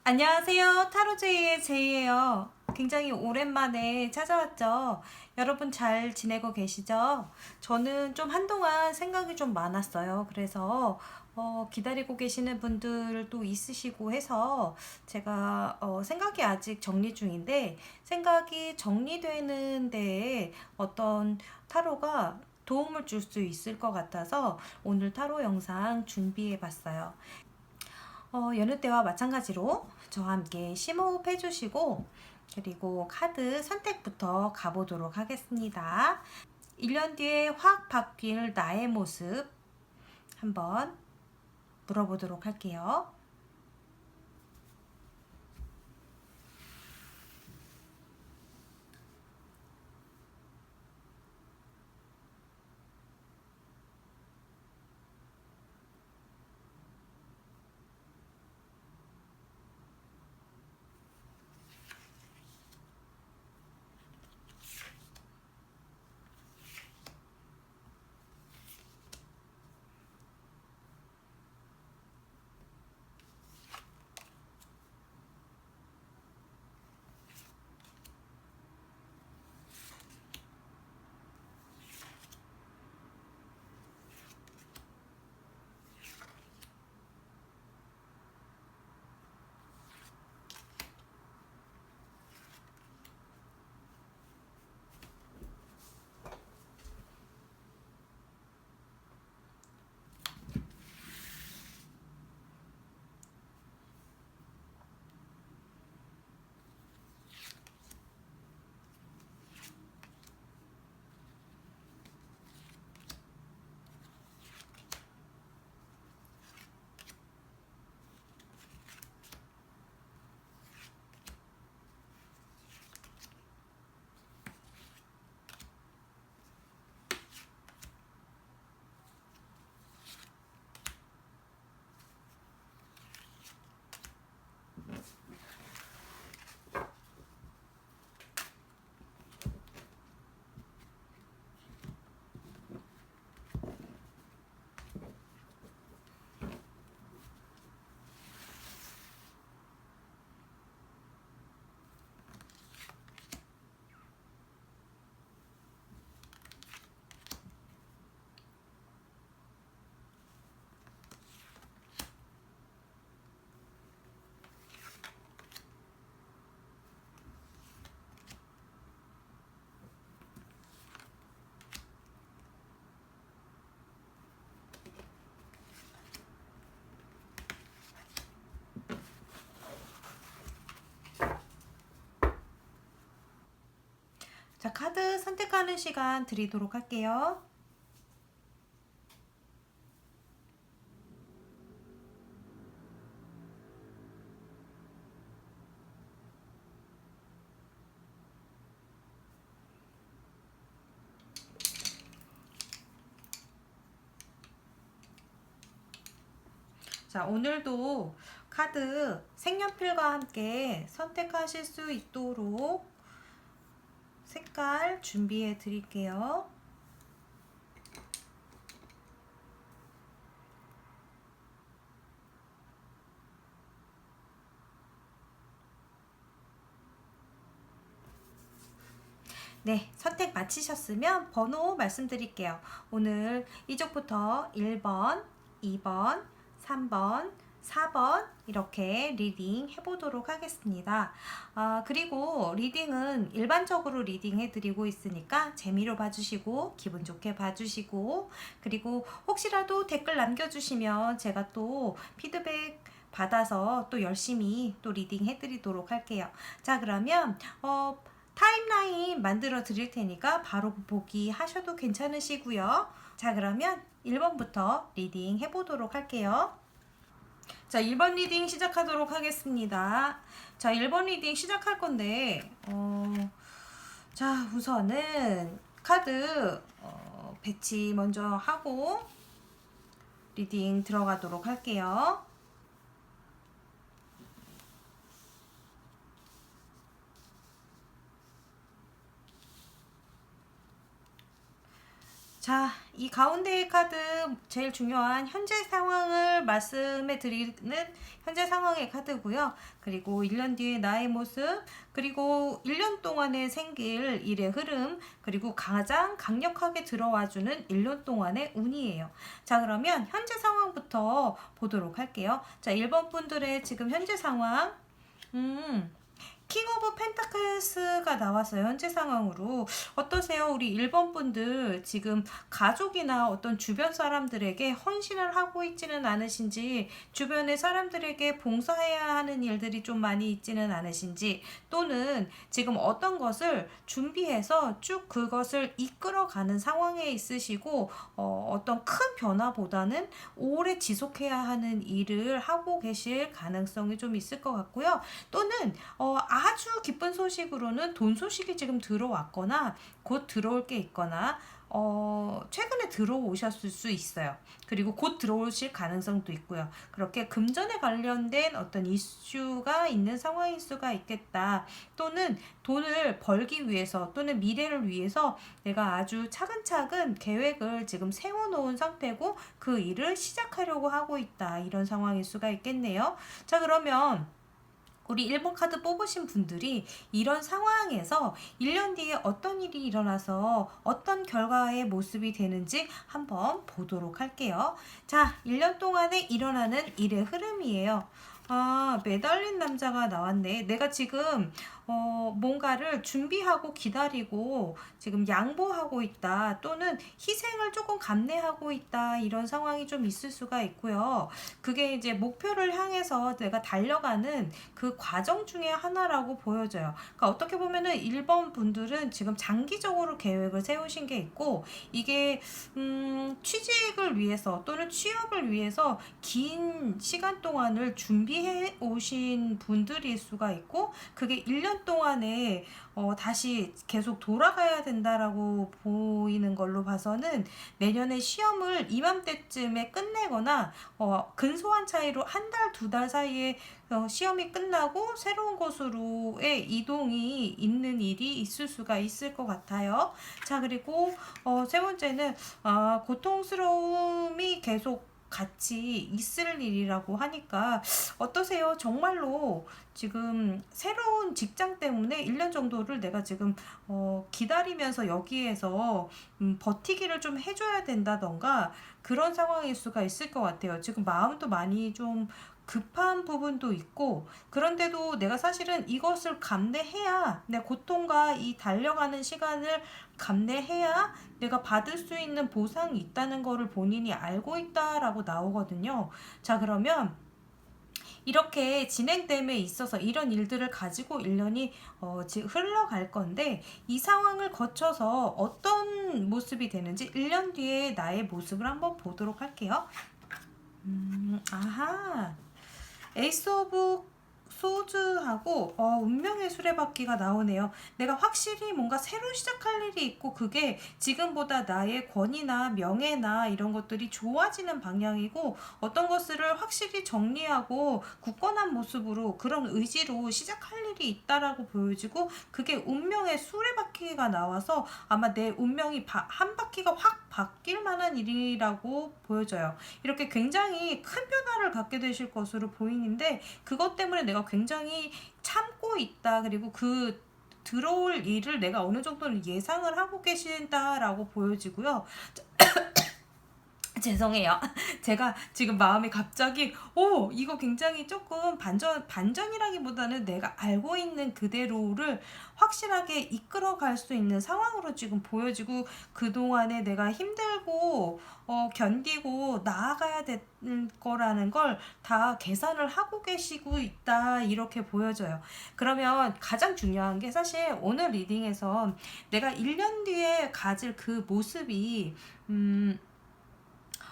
안녕하세요. 타로제이의 제이예요. 굉장히 오랜만에 찾아왔죠. 여러분 잘 지내고 계시죠? 저는 좀 한동안 생각이 좀 많았어요. 그래서 기다리고 계시는 분들도 있으시고 해서 제가 생각이 아직 정리 중인데 생각이 정리되는 데에 어떤 타로가 도움을 줄 수 있을 것 같아서 오늘 타로 영상 준비해 봤어요. 여느 때와 마찬가지로 저와 함께 심호흡 해주시고 그리고 카드 선택부터 가보도록 하겠습니다. 1년 뒤에 확 바뀔 나의 모습 한번 물어보도록 할게요. 자, 카드 선택하는 시간 드리도록 할게요. 자, 오늘도 카드 색연필과 함께 선택하실 수 있도록 색깔 준비해 드릴게요. 네, 선택 마치셨으면 번호 말씀드릴게요. 오늘 이쪽부터 1번, 2번, 3번, 4번 이렇게 리딩 해보도록 하겠습니다. 그리고 리딩은 일반적으로 리딩 해드리고 있으니까 재미로 봐주시고 기분 좋게 봐주시고 그리고 혹시라도 댓글 남겨주시면 제가 또 피드백 받아서 또 열심히 또 리딩 해드리도록 할게요. 자, 그러면 타임라인 만들어 드릴 테니까 바로 보기 하셔도 괜찮으시고요. 자, 그러면 1번부터 리딩 해보도록 할게요. 자, 1번 리딩 시작하도록 하겠습니다. 자, 1번 리딩 시작할 건데 자, 우선은 카드 배치 먼저 하고 리딩 들어가도록 할게요. 자, 이 가운데의 카드 제일 중요한 현재 상황을 말씀해 드리는 현재 상황의 카드고요. 그리고 1년 뒤에 나의 모습, 그리고 1년 동안에 생길 일의 흐름, 그리고 가장 강력하게 들어와주는 1년 동안의 운이에요. 자, 그러면 현재 상황부터 보도록 할게요. 자, 1번 분들의 지금 현재 상황. 킹 오브 펜타클스가 나왔어요. 현재 상황으로. 어떠세요? 우리 1번 분들 지금 가족이나 어떤 주변 사람들에게 헌신을 하고 있지는 않으신지, 주변의 사람들에게 봉사해야 하는 일들이 좀 많이 있지는 않으신지, 또는 지금 어떤 것을 준비해서 쭉 그것을 이끌어가는 상황에 있으시고 어떤 큰 변화보다는 오래 지속해야 하는 일을 하고 계실 가능성이 좀 있을 것 같고요. 또는 아주 기쁜 소식으로는 돈 소식이 지금 들어왔거나 곧 들어올 게 있거나 최근에 들어오셨을 수 있어요. 그리고 곧 들어오실 가능성도 있고요. 그렇게 금전에 관련된 어떤 이슈가 있는 상황일 수가 있겠다. 또는 돈을 벌기 위해서 또는 미래를 위해서 내가 아주 차근차근 계획을 지금 세워놓은 상태고 그 일을 시작하려고 하고 있다. 이런 상황일 수가 있겠네요. 자, 그러면 우리 1번 카드 뽑으신 분들이 이런 상황에서 1년 뒤에 어떤 일이 일어나서 어떤 결과의 모습이 되는지 한번 보도록 할게요. 자, 1년 동안에 일어나는 일의 흐름이에요. 아, 매달린 남자가 나왔네. 내가 지금 뭔가를 준비하고 기다리고 지금 양보하고 있다, 또는 희생을 조금 감내하고 있다, 이런 상황이 좀 있을 수가 있고요. 그게 이제 목표를 향해서 내가 달려가는 그 과정 중에 하나라고 보여져요. 그러니까 어떻게 보면은 1번 분들은 지금 장기적으로 계획을 세우신 게 있고, 이게 취직을 위해서 또는 취업을 위해서 긴 시간 동안을 준비해 오신 분들일 수가 있고, 그게 1년 동안에 다시 계속 돌아가야 된다라고 보이는 걸로 봐서는 내년에 시험을 이맘때쯤에 끝내거나 근소한 차이로 한 달, 2달 사이에 시험이 끝나고 새로운 곳으로의 이동이 있는 일이 있을 수가 있을 것 같아요. 자, 그리고 세 번째는 고통스러움이 계속 같이 있을 일이라고 하니까 어떠세요? 정말로 지금 새로운 직장 때문에 1년 정도를 내가 지금 기다리면서 여기에서 버티기를 좀 해줘야 된다던가 그런 상황일 수가 있을 것 같아요. 지금 마음도 많이 좀 급한 부분도 있고, 그런데도 내가 사실은 이것을 감내해야, 내 고통과 이 달려가는 시간을 감내해야 내가 받을 수 있는 보상이 있다는 거를 본인이 알고 있다라고 나오거든요. 자, 그러면 이렇게 진행됨에 있어서 이런 일들을 가지고 1년이 지금 흘러갈 건데, 이 상황을 거쳐서 어떤 모습이 되는지 1년 뒤에 나의 모습을 한번 보도록 할게요. 아하. 에이스 오브 소즈하고 운명의 수레바퀴가 나오네요. 내가 확실히 뭔가 새로 시작할 일이 있고, 그게 지금보다 나의 권위나 명예나 이런 것들이 좋아지는 방향이고, 어떤 것을 확실히 정리하고 굳건한 모습으로 그런 의지로 시작할 일이 있다라고 보여지고, 그게 운명의 수레바퀴가 나와서 아마 내 운명이 한 바퀴가 확 바뀔 만한 일이라고 보여져요. 이렇게 굉장히 큰 변화를 갖게 되실 것으로 보이는데, 그것 때문에 내가 굉장히 참고 있다, 그리고 그 들어올 일을 내가 어느 정도는 예상을 하고 계신다라고 보여지고요. 죄송해요. 제가 지금 마음이 갑자기 이거 굉장히 조금 반전이라기보다는 내가 알고 있는 그대로를 확실하게 이끌어갈 수 있는 상황으로 지금 보여지고, 그동안에 내가 힘들고 견디고 나아가야 될 거라는 걸 다 계산을 하고 계시고 있다, 이렇게 보여져요. 그러면 가장 중요한 게, 사실 오늘 리딩에서 내가 1년 뒤에 가질 그 모습이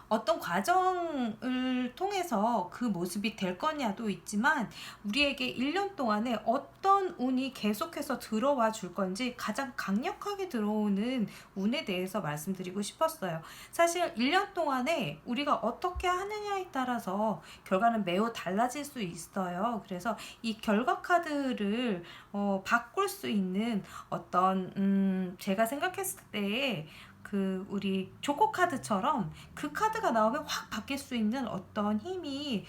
어떤 과정을 통해서 그 모습이 될 거냐도 있지만, 우리에게 1년 동안에 어떤 운이 계속해서 들어와 줄 건지 가장 강력하게 들어오는 운에 대해서 말씀드리고 싶었어요. 사실 1년 동안에 우리가 어떻게 하느냐에 따라서 결과는 매우 달라질 수 있어요. 그래서 이 결과 카드를 바꿀 수 있는 어떤 제가 생각했을 때에 우리 조커 카드처럼 그 카드가 나오면 확 바뀔 수 있는 어떤 힘이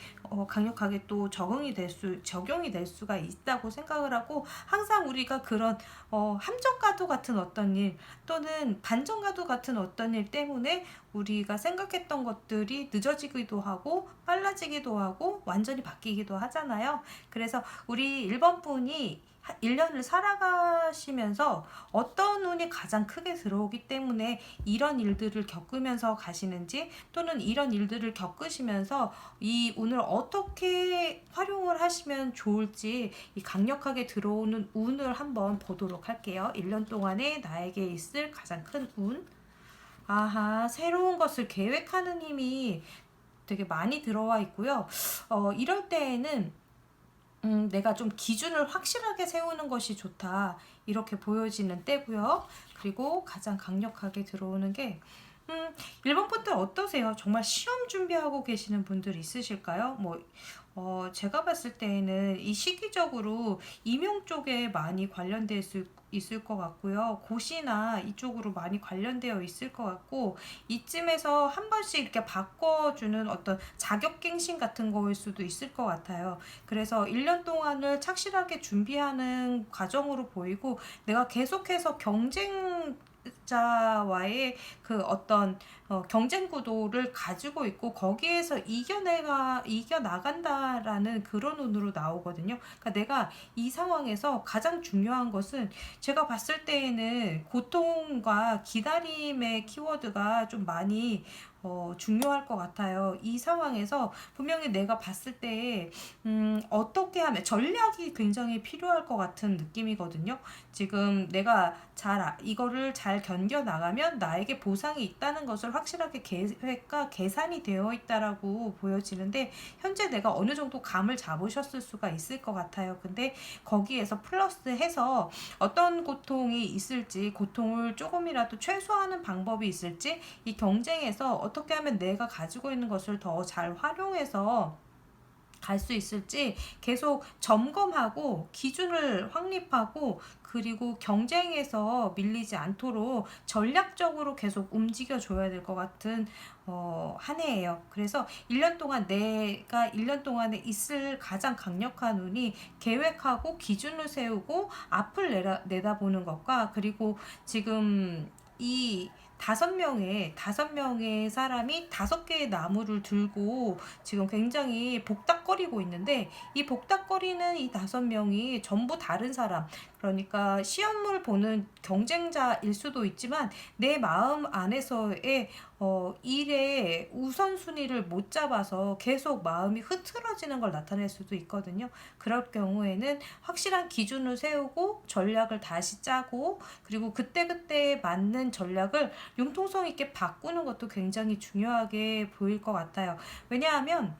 강력하게 또 적용이 될 수가 있다고 생각을 하고, 항상 우리가 그런 함정가도 같은 어떤 일 또는 반전가도 같은 어떤 일 때문에 우리가 생각했던 것들이 늦어지기도 하고 빨라지기도 하고 완전히 바뀌기도 하잖아요. 그래서 우리 1번 분이 1년을 살아가시면서 어떤 운이 가장 크게 들어오기 때문에 이런 일들을 겪으면서 가시는지, 또는 이런 일들을 겪으시면서 이 운을 어떻게 활용을 하시면 좋을지, 이 강력하게 들어오는 운을 한번 보도록 할게요. 1년 동안에 나에게 있을 가장 큰 운. 아하, 새로운 것을 계획하는 힘이 되게 많이 들어와 있고요. 이럴 때에는 내가 좀 기준을 확실하게 세우는 것이 좋다, 이렇게 보여지는 때고요. 그리고 가장 강력하게 들어오는 게 1번 분들 어떠세요? 정말 시험 준비하고 계시는 분들 있으실까요? 제가 봤을 때에는 이 시기적으로 임용 쪽에 많이 관련될 수 있을 것 같고요. 고시나 이쪽으로 많이 관련되어 있을 것 같고, 이쯤에서 한 번씩 이렇게 바꿔주는 어떤 자격갱신 같은 거일 수도 있을 것 같아요. 그래서 1년 동안을 착실하게 준비하는 과정으로 보이고, 내가 계속해서 경쟁자와의 그 어떤 경쟁 구도를 가지고 있고 거기에서 이겨나간다라는 그런 운으로 나오거든요. 그러니까 내가 이 상황에서 가장 중요한 것은, 제가 봤을 때에는 고통과 기다림의 키워드가 좀 많이 중요할 것 같아요. 이 상황에서 분명히 내가 봤을 때 어떻게 하면 전략이 굉장히 필요할 것 같은 느낌이거든요. 지금 내가 이거를 잘 견뎌 나가면 나에게 보상이 있다는 것을 확실하게 계획과 계산이 되어 있다라고 보여지는데, 현재 내가 어느 정도 감을 잡으셨을 수가 있을 것 같아요. 근데 거기에서 플러스해서 어떤 고통이 있을지, 고통을 조금이라도 최소화하는 방법이 있을지, 이 경쟁에서 어떻게 하면 내가 가지고 있는 것을 더 잘 활용해서 갈 수 있을지 계속 점검하고 기준을 확립하고, 그리고 경쟁에서 밀리지 않도록 전략적으로 계속 움직여 줘야 될 것 같은 한 해예요. 그래서 1년 동안 내가 1년 동안에 있을 가장 강력한 운이 계획하고 기준을 세우고 앞을 내다보는 것과, 그리고 지금 이 다섯 명의 사람이 5개의 나무를 들고 지금 굉장히 복닥거리고 있는데, 이 복닥거리는 이 5명이 전부 다른 사람, 그러니까 시험을 보는 경쟁자일 수도 있지만 내 마음 안에서의 일의 우선순위를 못 잡아서 계속 마음이 흐트러지는 걸 나타낼 수도 있거든요. 그럴 경우에는 확실한 기준을 세우고 전략을 다시 짜고, 그리고 그때그때 맞는 전략을 융통성 있게 바꾸는 것도 굉장히 중요하게 보일 것 같아요. 왜냐하면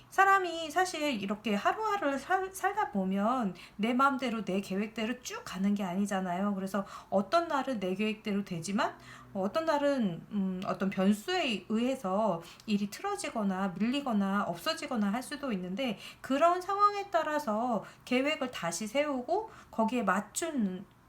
사람이 사실 이렇게 하루하루를 살다 보면 내 마음대로 내 계획대로 쭉 가는 게 아니잖아요. 그래서 어떤 날은 내 계획대로 되지만 어떤 날은 어떤 변수에 의해서 일이 틀어지거나 밀리거나 없어지거나 할 수도 있는데, 그런 상황에 따라서 계획을 다시 세우고 거기에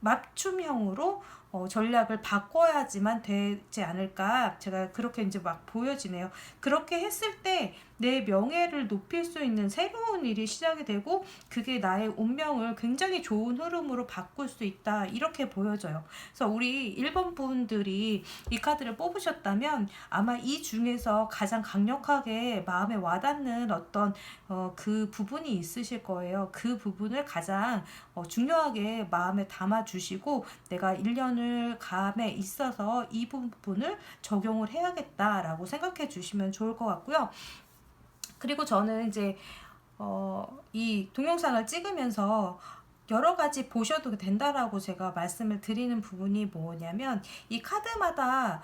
맞춤형으로 전략을 바꿔야지만 되지 않을까, 제가 그렇게 이제 막 보여지네요. 그렇게 했을 때 내 명예를 높일 수 있는 새로운 일이 시작이 되고, 그게 나의 운명을 굉장히 좋은 흐름으로 바꿀 수 있다, 이렇게 보여져요. 그래서 우리 1번 분들이 이 카드를 뽑으셨다면 아마 이 중에서 가장 강력하게 마음에 와닿는 어떤 그 부분이 있으실 거예요. 그 부분을 가장 중요하게 마음에 담아주시고, 내가 1년을 감에 있어서 이 부분을 적용을 해야겠다라고 생각해 주시면 좋을 것 같고요. 그리고 저는 이제 이 동영상을 찍으면서 여러 가지 보셔도 된다라고 제가 말씀을 드리는 부분이 뭐냐면, 이 카드마다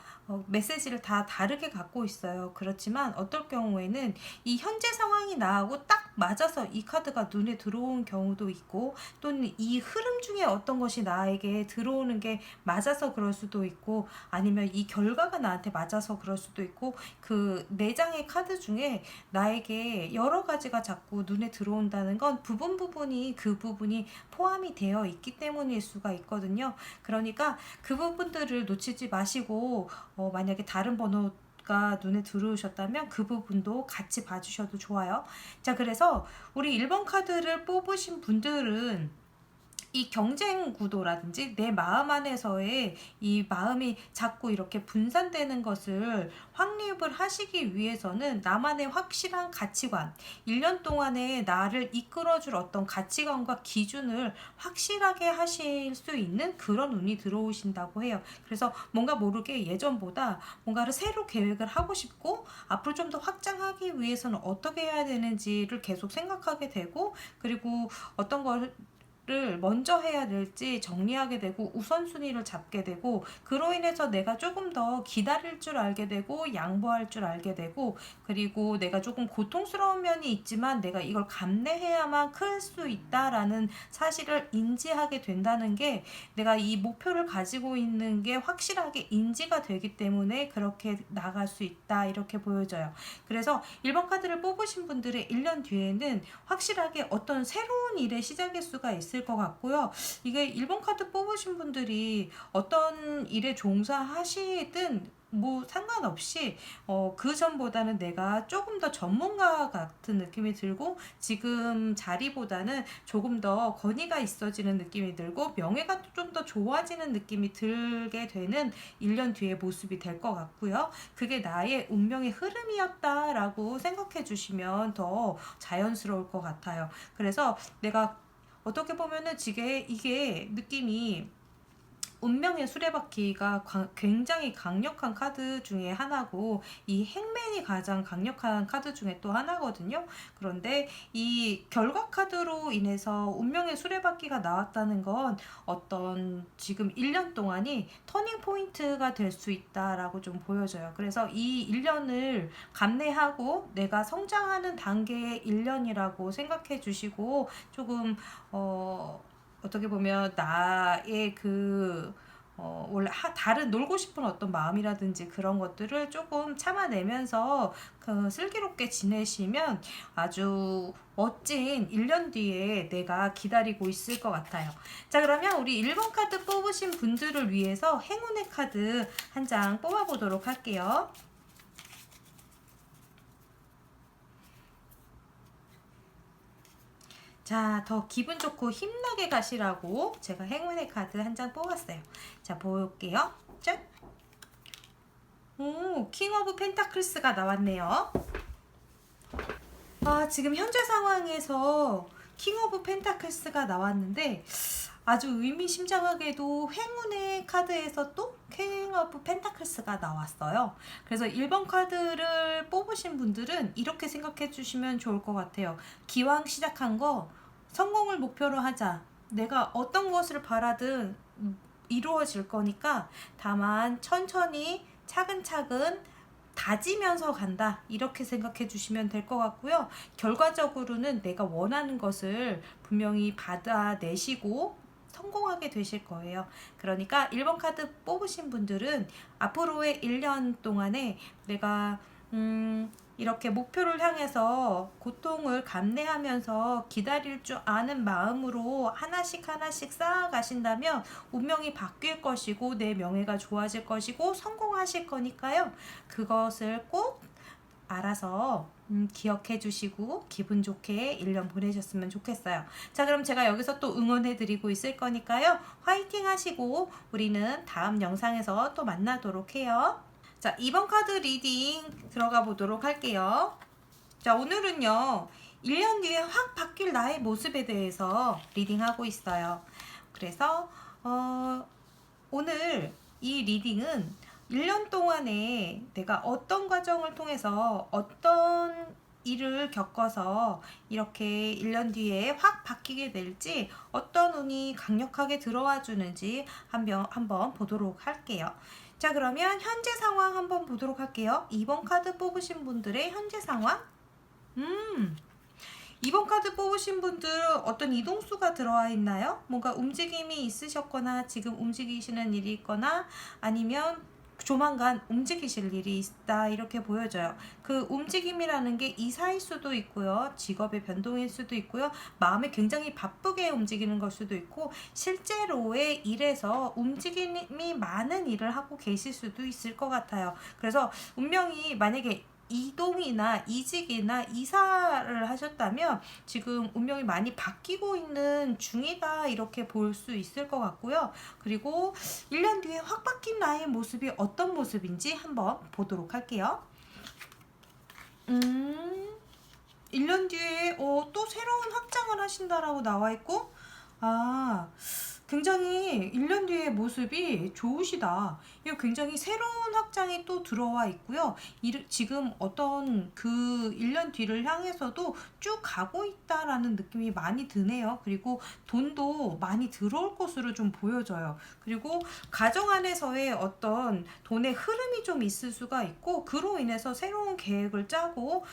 메시지를 다 다르게 갖고 있어요. 그렇지만 어떨 경우에는 이 현재 상황이 나하고 딱 맞아서 이 카드가 눈에 들어온 경우도 있고, 또는 이 흐름 중에 어떤 것이 나에게 들어오는 게 맞아서 그럴 수도 있고, 아니면 이 결과가 나한테 맞아서 그럴 수도 있고, 그 4장의 카드 중에 나에게 여러 가지가 자꾸 눈에 들어온다는 건 부분이 그 부분이 포함이 되어 있기 때문일 수가 있거든요. 그러니까 그 부분들을 놓치지 마시고, 만약에 다른 번호가 눈에 들어오셨다면 그 부분도 같이 봐주셔도 좋아요. 자, 그래서 우리 1번 카드를 뽑으신 분들은 이 경쟁 구도라든지 내 마음 안에서의 이 마음이 자꾸 이렇게 분산되는 것을 확립을 하시기 위해서는 나만의 확실한 가치관, 1년 동안에 나를 이끌어줄 어떤 가치관과 기준을 확실하게 하실 수 있는 그런 운이 들어오신다고 해요. 그래서 뭔가 모르게 예전보다 뭔가를 새로 계획을 하고 싶고, 앞으로 좀 더 확장하기 위해서는 어떻게 해야 되는지를 계속 생각하게 되고, 그리고 어떤 걸 먼저 해야 될지 정리하게 되고 우선순위를 잡게 되고, 그로 인해서 내가 조금 더 기다릴 줄 알게 되고 양보할 줄 알게 되고, 그리고 내가 조금 고통스러운 면이 있지만 내가 이걸 감내해야만 클 수 있다라는 사실을 인지하게 된다는 게, 내가 이 목표를 가지고 있는 게 확실하게 인지가 되기 때문에 그렇게 나갈 수 있다, 이렇게 보여져요. 그래서 1번 카드를 뽑으신 분들의 1년 뒤에는 확실하게 어떤 새로운 일의 시작일 수가 있을 것 같고요. 이게 1번 카드 뽑으신 분들이 어떤 일에 종사하시든 뭐 상관없이 그 전보다는 내가 조금 더 전문가 같은 느낌이 들고, 지금 자리보다는 조금 더 권위가 있어지는 느낌이 들고 명예가 좀 더 좋아지는 느낌이 들게 되는 1년 뒤의 모습이 될 것 같고요. 그게 나의 운명의 흐름이었다라고 생각해 주시면 더 자연스러울 것 같아요. 그래서 내가 어떻게 보면은 이게 느낌이, 운명의 수레바퀴가 굉장히 강력한 카드 중에 하나고, 이 행맨이 가장 강력한 카드 중에 또 하나거든요. 그런데 이 결과 카드로 인해서 운명의 수레바퀴가 나왔다는 건 어떤 지금 1년 동안이 터닝 포인트가 될 수 있다라고 좀 보여져요. 그래서 이 1년을 감내하고 내가 성장하는 단계의 1년이라고 생각해 주시고, 조금 어떻게 보면 나의 원래 다른 놀고 싶은 어떤 마음이라든지 그런 것들을 조금 참아내면서 슬기롭게 지내시면 아주 멋진 1년 뒤에 내가 기다리고 있을 것 같아요. 자, 그러면 우리 1번 카드 뽑으신 분들을 위해서 행운의 카드 한 장 뽑아보도록 할게요. 자, 더 기분 좋고 힘나게 가시라고 제가 행운의 카드 한 장 뽑았어요. 자, 볼게요. 짠! 오, 킹 오브 펜타클스가 나왔네요. 지금 현재 상황에서 킹 오브 펜타클스가 나왔는데, 아주 의미심장하게도 행운의 카드에서 또 킹 오브 펜타클스가 나왔어요. 그래서 1번 카드를 뽑으신 분들은 이렇게 생각해 주시면 좋을 것 같아요. 기왕 시작한 거 성공을 목표로 하자. 내가 어떤 것을 바라든 이루어질 거니까 다만 천천히 차근차근 다지면서 간다, 이렇게 생각해 주시면 될 것 같고요. 결과적으로는 내가 원하는 것을 분명히 받아내시고 성공하게 되실 거예요. 그러니까 1번 카드 뽑으신 분들은 앞으로의 1년 동안에 내가 이렇게 목표를 향해서 고통을 감내하면서 기다릴 줄 아는 마음으로 하나씩 쌓아가신다면 운명이 바뀔 것이고 내 명예가 좋아질 것이고 성공하실 거니까요. 그것을 꼭 알아서 기억해 주시고 기분 좋게 1년 보내셨으면 좋겠어요. 자, 그럼 제가 여기서 또 응원해 드리고 있을 거니까요. 화이팅 하시고 우리는 다음 영상에서 또 만나도록 해요. 자, 2번 카드 리딩 들어가 보도록 할게요. 자, 오늘은요 1년 뒤에 확 바뀔 나의 모습에 대해서 리딩하고 있어요. 그래서 오늘 이 리딩은 1년 동안에 내가 어떤 과정을 통해서 어떤 일을 겪어서 이렇게 1년 뒤에 확 바뀌게 될지, 어떤 운이 강력하게 들어와 주는지 한번 보도록 할게요. 자, 그러면 현재 상황 한번 보도록 할게요. 2번 카드 뽑으신 분들의 현재 상황. 이번 카드 뽑으신 분들 어떤 이동수가 들어와 있나요? 뭔가 움직임이 있으셨거나 지금 움직이시는 일이 있거나 아니면 조만간 움직이실 일이 있다 이렇게 보여져요. 그 움직임이라는 게 이사일 수도 있고요. 직업의 변동일 수도 있고요. 마음에 굉장히 바쁘게 움직이는 걸 수도 있고 실제로의 일에서 움직임이 많은 일을 하고 계실 수도 있을 것 같아요. 그래서 운명이 만약에 이동이나 이직이나 이사를 하셨다면 지금 운명이 많이 바뀌고 있는 중이다 이렇게 볼 수 있을 것 같고요. 그리고 1년 뒤에 확 바뀐 나의 모습이 어떤 모습인지 한번 보도록 할게요. 1년 뒤에 또 새로운 확장을 하신다라고 나와 있고 굉장히 1년 뒤의 모습이 좋으시다. 이거 굉장히 새로운 확장이 또 들어와 있고요. 지금 어떤 그 1년 뒤를 향해서도 쭉 가고 있다라는 느낌이 많이 드네요. 그리고 돈도 많이 들어올 것으로 좀 보여져요. 그리고 가정 안에서의 어떤 돈의 흐름이 좀 있을 수가 있고 그로 인해서 새로운 계획을 짜고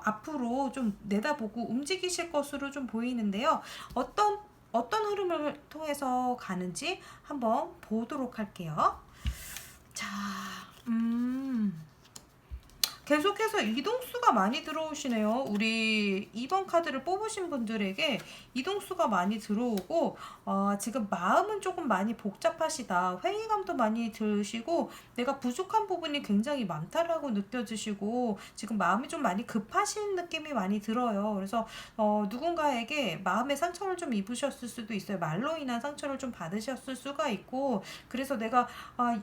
앞으로 좀 내다보고 움직이실 것으로 좀 보이는데요. 어떤 흐름을 통해서 가는지 한번 보도록 할게요. 자, 계속해서 이동수가 많이 들어오시네요. 우리 2번 카드를 뽑으신 분들에게 이동수가 많이 들어오고 지금 마음은 조금 많이 복잡하시다. 회의감도 많이 드시고 내가 부족한 부분이 굉장히 많다라고 느껴지시고 지금 마음이 좀 많이 급하신 느낌이 많이 들어요. 그래서 누군가에게 마음의 상처를 좀 입으셨을 수도 있어요. 말로 인한 상처를 좀 받으셨을 수가 있고 그래서 내가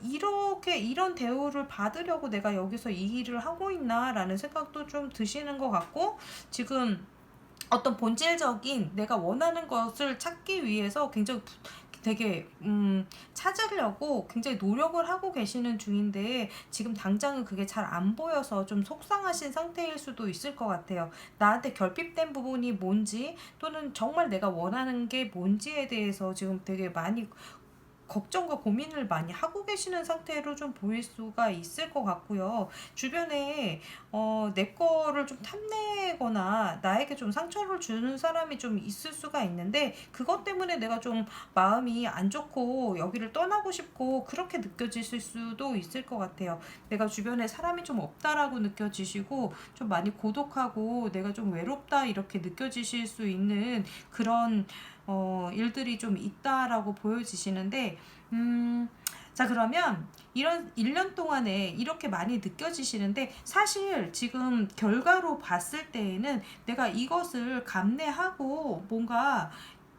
이렇게 이런 대우를 받으려고 내가 여기서 이 일을 하고 있나 라는 생각도 좀 드시는 것 같고 지금 어떤 본질적인 내가 원하는 것을 찾기 위해서 굉장히 되게 찾으려고 굉장히 노력을 하고 계시는 중인데 지금 당장은 그게 잘 안 보여서 좀 속상하신 상태일 수도 있을 것 같아요. 나한테 결핍된 부분이 뭔지 또는 정말 내가 원하는 게 뭔지에 대해서 지금 되게 많이 걱정과 고민을 많이 하고 계시는 상태로 좀 보일 수가 있을 것 같고요. 주변에 내 거를 좀 탐내거나 나에게 좀 상처를 주는 사람이 좀 있을 수가 있는데 그것 때문에 내가 좀 마음이 안 좋고 여기를 떠나고 싶고 그렇게 느껴지실 수도 있을 것 같아요. 내가 주변에 사람이 좀 없다라고 느껴지시고 좀 많이 고독하고 내가 좀 외롭다 이렇게 느껴지실 수 있는 그런 일들이 좀 있다라고 보여지시는데 자 그러면 이런 1년 동안에 이렇게 많이 느껴지시는데 사실 지금 결과로 봤을 때에는 내가 이것을 감내하고 뭔가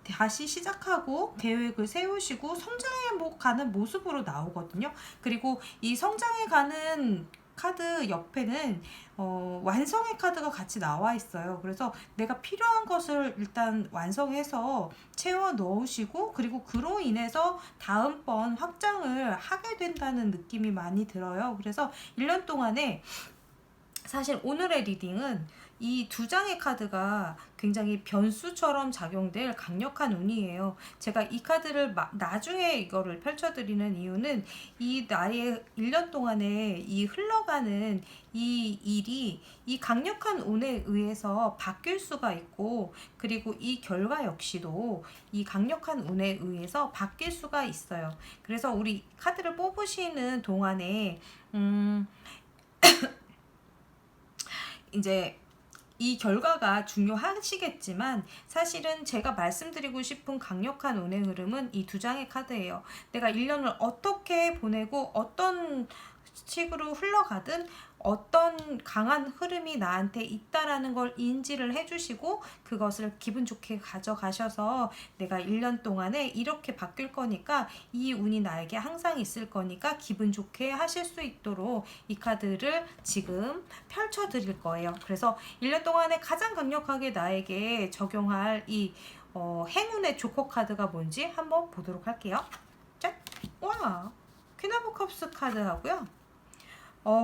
다시 시작하고 계획을 세우시고 성장해 가는 모습으로 나오거든요. 그리고 이 성장해 가는 카드 옆에는 완성의 카드가 같이 나와 있어요. 그래서 내가 필요한 것을 일단 완성해서 채워 넣으시고 그리고 그로 인해서 다음번 확장을 하게 된다는 느낌이 많이 들어요. 그래서 1년 동안에 사실 오늘의 리딩은 이 두 장의 카드가 굉장히 변수처럼 작용될 강력한 운이에요. 제가 이 카드를 나중에 이거를 펼쳐드리는 이유는 이 나의 1년 동안에 이 흘러가는 이 일이 이 강력한 운에 의해서 바뀔 수가 있고 그리고 이 결과 역시도 이 강력한 운에 의해서 바뀔 수가 있어요. 그래서 우리 카드를 뽑으시는 동안에 이제 이 결과가 중요하시겠지만 사실은 제가 말씀드리고 싶은 강력한 운의 흐름은 이 두 장의 카드예요. 내가 1년을 어떻게 보내고 어떤 식으로 흘러가든 어떤 강한 흐름이 나한테 있다라는 걸 인지를 해주시고 그것을 기분 좋게 가져가셔서 내가 1년 동안에 이렇게 바뀔 거니까 이 운이 나에게 항상 있을 거니까 기분 좋게 하실 수 있도록 이 카드를 지금 펼쳐 드릴 거예요. 그래서 1년 동안에 가장 강력하게 나에게 적용할 이 행운의 조커 카드가 뭔지 한번 보도록 할게요. 짠! 와! 퀸 오브 컵스 카드하고요.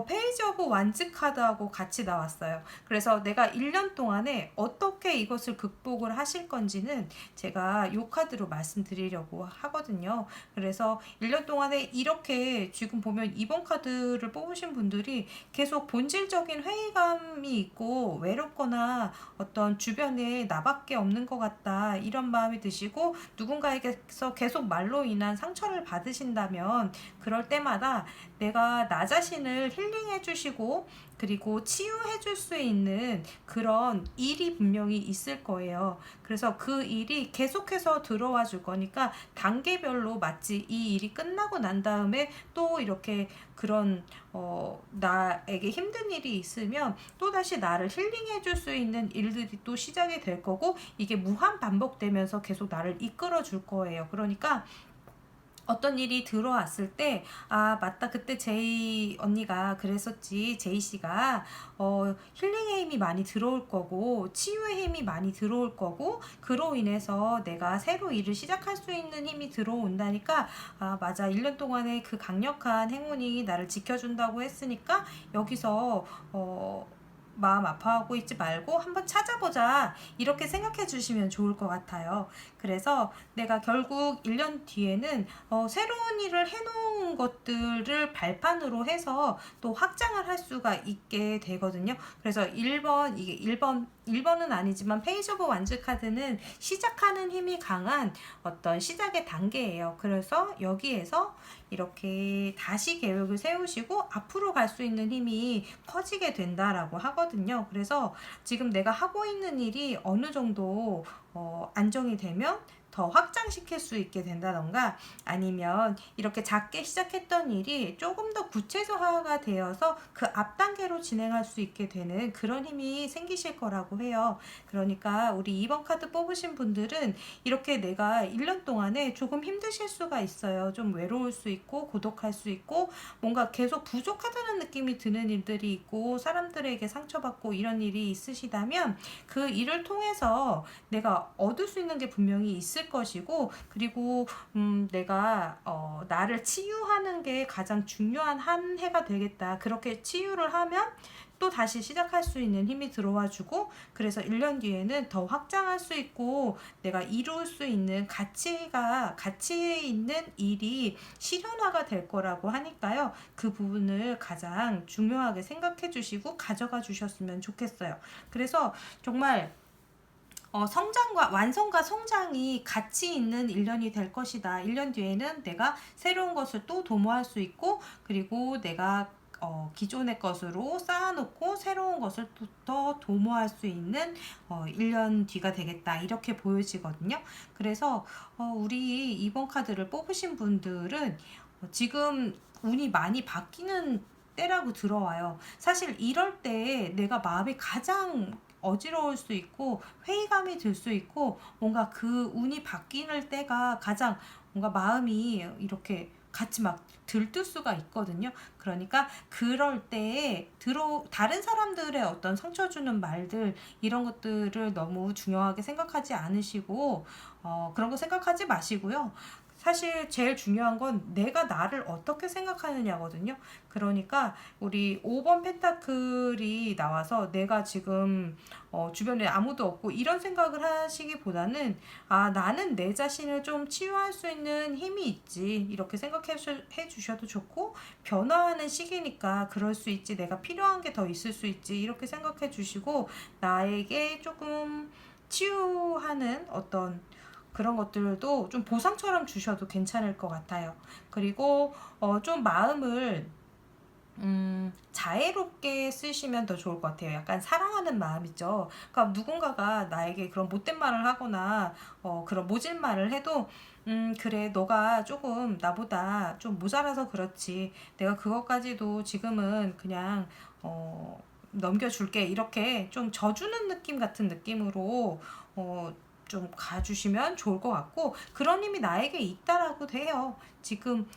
페이지 오브 완즈 카드하고 같이 나왔어요. 그래서 내가 1년 동안에 어떻게 이것을 극복을 하실 건지는 제가 이 카드로 말씀드리려고 하거든요. 그래서 1년 동안에 이렇게 지금 보면 이번 카드를 뽑으신 분들이 계속 본질적인 회의감이 있고 외롭거나 어떤 주변에 나밖에 없는 것 같다 이런 마음이 드시고 누군가에게서 계속 말로 인한 상처를 받으신다면 그럴 때마다 내가 나 자신을 힐링해 주시고 그리고 치유해 줄 수 있는 그런 일이 분명히 있을 거예요. 그래서 그 일이 계속해서 들어와 줄 거니까 단계별로 마치 이 일이 끝나고 난 다음에 또 이렇게 그런 나에게 힘든 일이 있으면 또다시 나를 힐링해 줄 수 있는 일들이 또 시작이 될 거고 이게 무한 반복되면서 계속 나를 이끌어 줄 거예요. 그러니까 어떤 일이 들어왔을 때, 아, 맞다. 그때 제이 언니가 그랬었지. 제이 씨가, 힐링의 힘이 많이 들어올 거고, 치유의 힘이 많이 들어올 거고, 그로 인해서 내가 새로 일을 시작할 수 있는 힘이 들어온다니까, 아, 맞아. 1년 동안에 그 강력한 행운이 나를 지켜준다고 했으니까, 여기서, 마음 아파하고 있지 말고 한번 찾아보자. 이렇게 생각해 주시면 좋을 것 같아요. 그래서 내가 결국 1년 뒤에는 새로운 일을 해놓은 것들을 발판으로 해서 또 확장을 할 수가 있게 되거든요. 그래서 1번, 이게 1번은 아니지만 페이지 오브 완즈 카드는 시작하는 힘이 강한 어떤 시작의 단계예요. 그래서 여기에서 이렇게 다시 계획을 세우시고 앞으로 갈 수 있는 힘이 커지게 된다라고 하거든요. 그래서 지금 내가 하고 있는 일이 어느 정도 안정이 되면 더 확장시킬 수 있게 된다던가 아니면 이렇게 작게 시작했던 일이 조금 더 구체화가 되어서 그 앞 단계로 진행할 수 있게 되는 그런 힘이 생기실 거라고 해요. 그러니까 우리 2번 카드 뽑으신 분들은 이렇게 내가 1년 동안에 조금 힘드실 수가 있어요. 좀 외로울 수 있고 고독할 수 있고 뭔가 계속 부족하다는 느낌이 드는 일들이 있고 사람들에게 상처받고 이런 일이 있으시다면 그 일을 통해서 내가 얻을 수 있는 게 분명히 있을 것이고 그리고 내가 나를 치유하는 게 가장 중요한 한 해가 되겠다. 그렇게 치유를 하면 또 다시 시작할 수 있는 힘이 들어와 주고 그래서 1년 뒤에는 더 확장할 수 있고 내가 이룰 수 있는 가치에 있는 일이 실현화가 될 거라고 하니까요. 그 부분을 가장 중요하게 생각해 주시고 가져가 주셨으면 좋겠어요. 그래서 정말 성장과 완성과 성장이 같이 있는 1년이 될 것이다. 1년 뒤에는 내가 새로운 것을 또 도모할 수 있고 그리고 내가 기존의 것으로 쌓아놓고 새로운 것을 또 더 도모할 수 있는 1년 뒤가 되겠다. 이렇게 보여지거든요. 그래서 우리 이번 카드를 뽑으신 분들은 지금 운이 많이 바뀌는 때라고 들어와요. 사실 이럴 때 내가 마음이 가장 어지러울 수 있고 회의감이 들 수 있고 뭔가 그 운이 바뀌는 때가 가장 뭔가 마음이 이렇게 같이 막 들뜰 수가 있거든요. 그러니까 그럴 때에 다른 사람들의 어떤 상처 주는 말들 이런 것들을 너무 중요하게 생각하지 않으시고 그런 거 생각하지 마시고요. 사실 제일 중요한 건 내가 나를 어떻게 생각하느냐거든요. 그러니까 우리 5번 펜타클이 나와서 내가 지금 주변에 아무도 없고 이런 생각을 하시기보다는 아 나는 내 자신을 좀 치유할 수 있는 힘이 있지 이렇게 생각해 주셔도 좋고 변화하는 시기니까 그럴 수 있지 내가 필요한 게 더 있을 수 있지 이렇게 생각해 주시고 나에게 조금 치유하는 어떤 그런 것들도 좀 보상처럼 주셔도 괜찮을 것 같아요. 그리고 좀 마음을 자애롭게 쓰시면 더 좋을 것 같아요. 약간 사랑하는 마음이죠. 그러니까 누군가가 나에게 그런 못된 말을 하거나 그런 모질 말을 해도 그래 너가 조금 나보다 좀 모자라서 그렇지 내가 그것까지도 지금은 그냥 넘겨줄게 이렇게 좀 져주는 느낌 같은 느낌으로 좀 가주시면 좋을 것 같고 그런 힘이 나에게 있다라고 돼요. 지금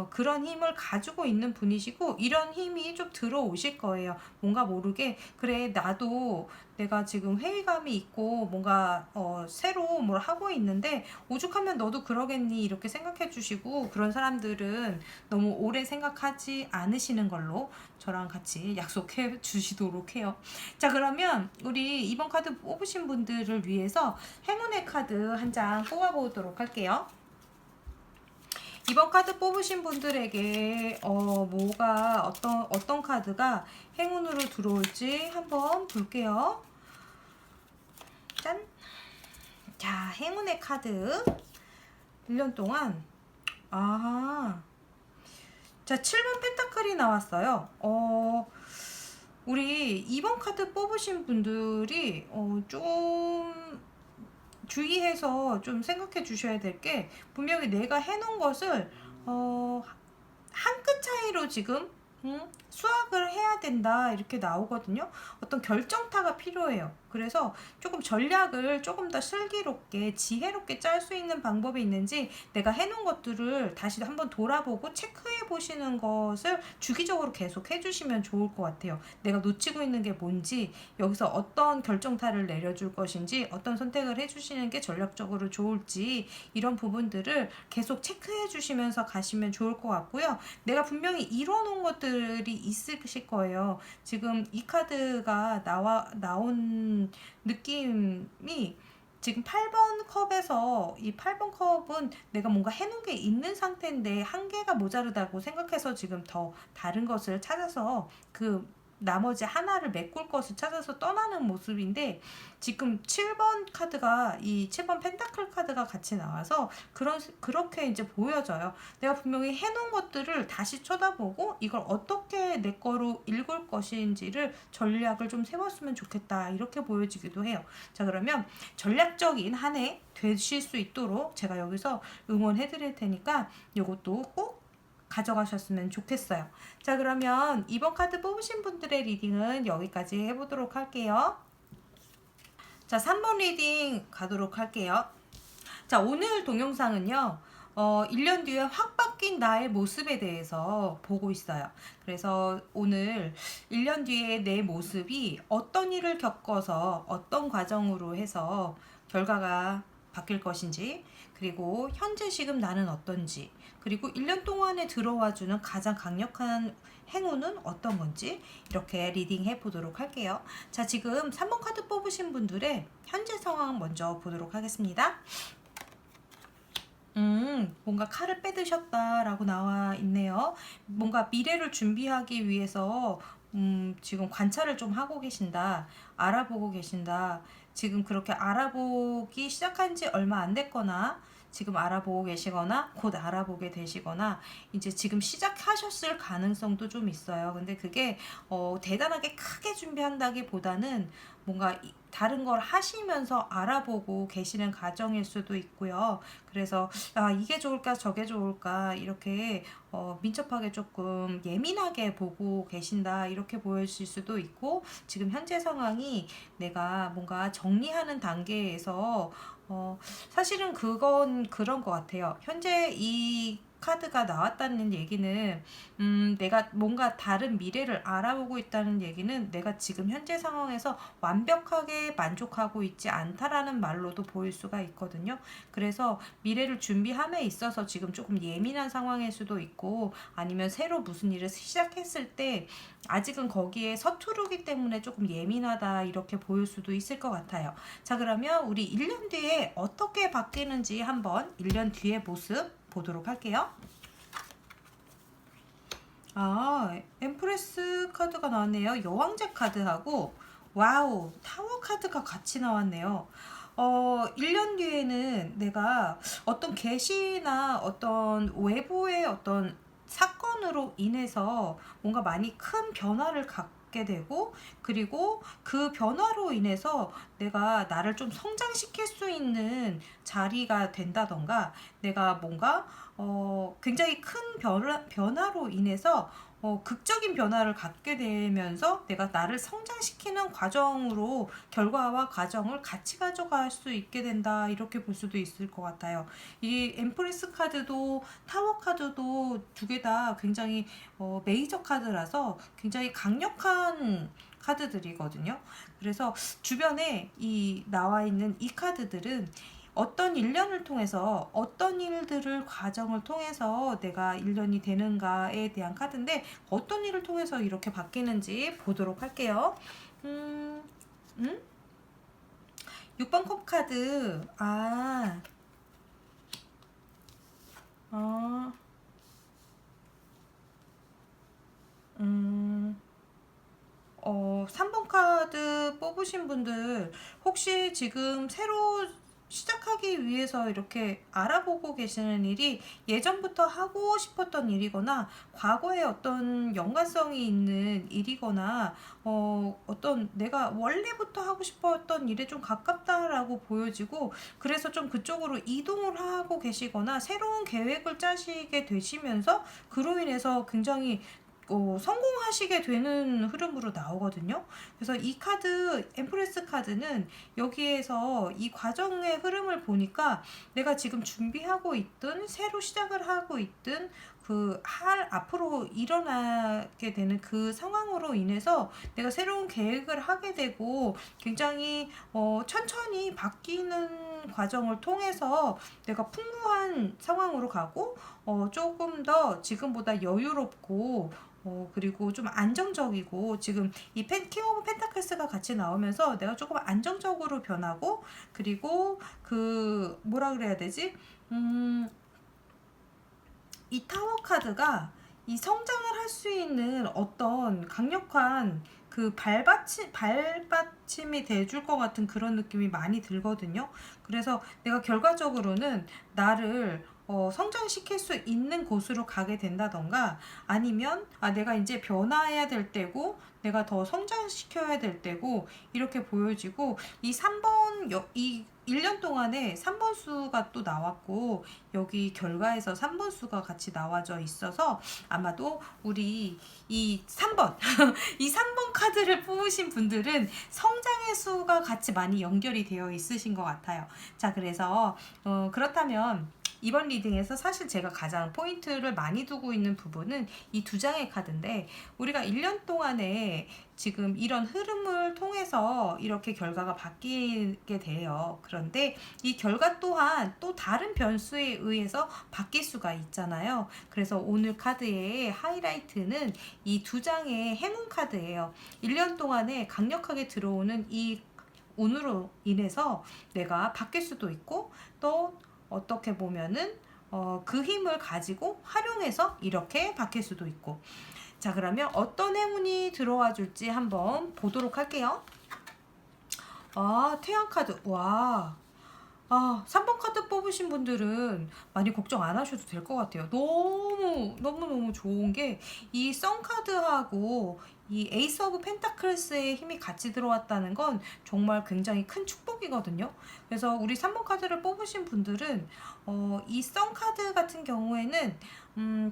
그런 힘을 가지고 있는 분이시고 이런 힘이 좀 들어오실 거예요. 뭔가 모르게 그래 나도 내가 지금 회의감이 있고 뭔가 새로 뭘 하고 있는데 오죽하면 너도 그러겠니 이렇게 생각해 주시고, 그런 사람들은 너무 오래 생각하지 않으시는 걸로 저랑 같이 약속해 주시도록 해요. 자, 그러면 우리 이번 카드 뽑으신 분들을 위해서 행운의 카드 한 장 뽑아 보도록 할게요. 이번 카드 뽑으신 분들에게 뭐가 어떤 카드가 행운으로 들어올지 한번 볼게요. 짠! 자, 행운의 카드 1년 동안 자, 7번 펜타클이 나왔어요. 우리 이번 카드 뽑으신 분들이 좀 주의해서 좀 생각해 주셔야 될 게, 분명히 내가 해놓은 것을 한 끗 차이로 지금 수확을 해야 된다 이렇게 나오거든요. 어떤 결정타가 필요해요. 그래서 조금 전략을 조금 더 슬기롭게 지혜롭게 짤 수 있는 방법이 있는지 내가 해놓은 것들을 다시 한번 돌아보고 체크해 보시는 것을 주기적으로 계속 해주시면 좋을 것 같아요. 내가 놓치고 있는 게 뭔지, 여기서 어떤 결정타를 내려줄 것인지, 어떤 선택을 해주시는 게 전략적으로 좋을지, 이런 부분들을 계속 체크해 주시면서 가시면 좋을 것 같고요. 내가 분명히 이뤄놓은 것들이 있으실 거예요. 지금 이 카드가 나온 느낌이, 지금 8번 컵에서 이 8번 컵은 내가 뭔가 해놓은 게 있는 상태인데 한계가 모자르다고 생각해서 지금 더 다른 것을 찾아서 그 나머지 하나를 메꿀 것을 찾아서 떠나는 모습인데, 지금 7번 카드가, 이 7번 펜타클 카드가 같이 나와서 그렇게 이제 보여져요. 내가 분명히 해놓은 것들을 다시 쳐다보고 이걸 어떻게 내 거로 읽을 것인지를 전략을 좀 세웠으면 좋겠다 이렇게 보여지기도 해요. 자, 그러면 전략적인 한 해 되실 수 있도록 제가 여기서 응원해 드릴 테니까 이것도 꼭 가져가셨으면 좋겠어요. 자, 그러면 이번 카드 뽑으신 분들의 리딩은 여기까지 해보도록 할게요. 자, 3번 리딩 가도록 할게요. 자, 오늘 동영상은요 1년 뒤에 확 바뀐 나의 모습에 대해서 보고 있어요. 그래서 오늘 1년 뒤에 내 모습이 어떤 일을 겪어서 어떤 과정으로 해서 결과가 바뀔 것인지, 그리고 현재 지금 나는 어떤지, 그리고 1년 동안에 들어와주는 가장 강력한 행운은 어떤 건지 이렇게 리딩 해보도록 할게요. 자, 지금 3번 카드 뽑으신 분들의 현재 상황 먼저 보도록 하겠습니다. 뭔가 칼을 빼드셨다라고 나와 있네요. 뭔가 미래를 준비하기 위해서 지금 관찰을 좀 하고 계신다, 알아보고 계신다. 지금 그렇게 알아보기 시작한 지 얼마 안 됐거나, 지금 알아보고 계시거나 곧 알아보게 되시거나, 이제 지금 시작하셨을 가능성도 좀 있어요. 근데 그게 대단하게 크게 준비한다기보다는 뭔가 다른 걸 하시면서 알아보고 계시는 과정일 수도 있고요. 그래서 이게 좋을까 저게 좋을까 이렇게 민첩하게 조금 예민하게 보고 계신다 이렇게 보여질 수도 있고, 지금 현재 상황이 내가 뭔가 정리하는 단계에서 사실은 그건 그런 것 같아요. 현재 이 카드가 나왔다는 얘기는 내가 뭔가 다른 미래를 알아보고 있다는 얘기는 내가 지금 현재 상황에서 완벽하게 만족하고 있지 않다라는 말로도 보일 수가 있거든요. 그래서 미래를 준비함에 있어서 지금 조금 예민한 상황일 수도 있고, 아니면 새로 무슨 일을 시작했을 때 아직은 거기에 서투르기 때문에 조금 예민하다 이렇게 보일 수도 있을 것 같아요. 자, 그러면 우리 1년 뒤에 어떻게 바뀌는지 한번 1년 뒤의 모습 보도록 할게요. 엠프레스 카드가 나왔네요. 여왕제 카드하고 와우 타워 카드가 같이 나왔네요. 1년 뒤에는 내가 어떤 계시나 어떤 외부의 어떤 사건으로 인해서 뭔가 많이 큰 변화를 갖게 되고, 그리고 그 변화로 인해서 내가 나를 좀 성장시킬 수 있는 자리가 된다던가, 내가 뭔가 굉장히 큰 변화로 인해서 극적인 변화를 갖게 되면서 내가 나를 성장시키는 과정으로 결과와 과정을 같이 가져갈 수 있게 된다 이렇게 볼 수도 있을 것 같아요. 이 엠프레스 카드도 타워 카드도 두 개 다 굉장히 메이저 카드라서 굉장히 강력한 카드들이거든요. 그래서 주변에 이 나와 있는 이 카드들은 어떤 일련을 통해서 어떤 일들을 과정을 통해서 내가 일련이 되는가에 대한 카드인데 어떤 일을 통해서 이렇게 바뀌는지 보도록 할게요. 음, 음? 6번 컵 카드. 어, 음, 3번 카드 뽑으신 분들 혹시 지금 새로 시작하기 위해서 이렇게 알아보고 계시는 일이 예전부터 하고 싶었던 일이거나 과거에 어떤 연관성이 있는 일이거나 어떤 내가 원래부터 하고 싶었던 일에 좀 가깝다라고 보여지고 그래서 좀 그쪽으로 이동을 하고 계시거나 새로운 계획을 짜시게 되시면서 그로 인해서 굉장히 성공하시게 되는 흐름으로 나오거든요. 그래서 이 카드, 엠프레스 카드는 여기에서 이 과정의 흐름을 보니까 내가 지금 준비하고 있든 새로 시작을 하고 있든 앞으로 일어나게 되는 그 상황으로 인해서 내가 새로운 계획을 하게 되고 굉장히 천천히 바뀌는 과정을 통해서 내가 풍부한 상황으로 가고 조금 더 지금보다 여유롭고 그리고 좀 안정적이고 지금 이 킹 오브 펜타클스가 같이 나오면서 내가 조금 안정적으로 변하고 그리고 뭐라 그래야 되지? 이 타워 카드가 이 성장을 할 수 있는 어떤 강력한 발받침이 돼줄 것 같은 그런 느낌이 많이 들거든요. 그래서 내가 결과적으로는 나를 성장시킬 수 있는 곳으로 가게 된다던가 아니면 내가 이제 변화해야 될 때고 내가 더 성장시켜야 될 때고 이렇게 보여지고 이 3번 이 1년 동안에 3번 수가 또 나왔고 여기 결과에서 3번 수가 같이 나와져 있어서 아마도 우리 이 3번 이 3번 카드를 뽑으신 분들은 성장의 수가 같이 많이 연결이 되어 있으신 것 같아요. 자, 그래서 그렇다면 이번 리딩에서 사실 제가 가장 포인트를 많이 두고 있는 부분은 이 두 장의 카드인데 우리가 1년 동안에 지금 이런 흐름을 통해서 이렇게 결과가 바뀌게 돼요. 그런데 이 결과 또한 또 다른 변수에 의해서 바뀔 수가 있잖아요. 그래서 오늘 카드의 하이라이트는 이 두 장의 행운 카드예요. 1년 동안에 강력하게 들어오는 이 운으로 인해서 내가 바뀔 수도 있고 또 어떻게 보면은 그 힘을 가지고 활용해서 이렇게 바뀔 수도 있고 자, 그러면 어떤 행운이 들어와 줄지 한번 보도록 할게요. 태양 카드. 와. 3번 카드 뽑으신 분들은 많이 걱정 안 하셔도 될 것 같아요. 너무너무 좋은 게 이 선 카드하고 이 에이스 오브 펜타클스의 힘이 같이 들어왔다는 건 정말 굉장히 큰 축복이거든요. 그래서 우리 3번 카드를 뽑으신 분들은 이 선 카드 같은 경우에는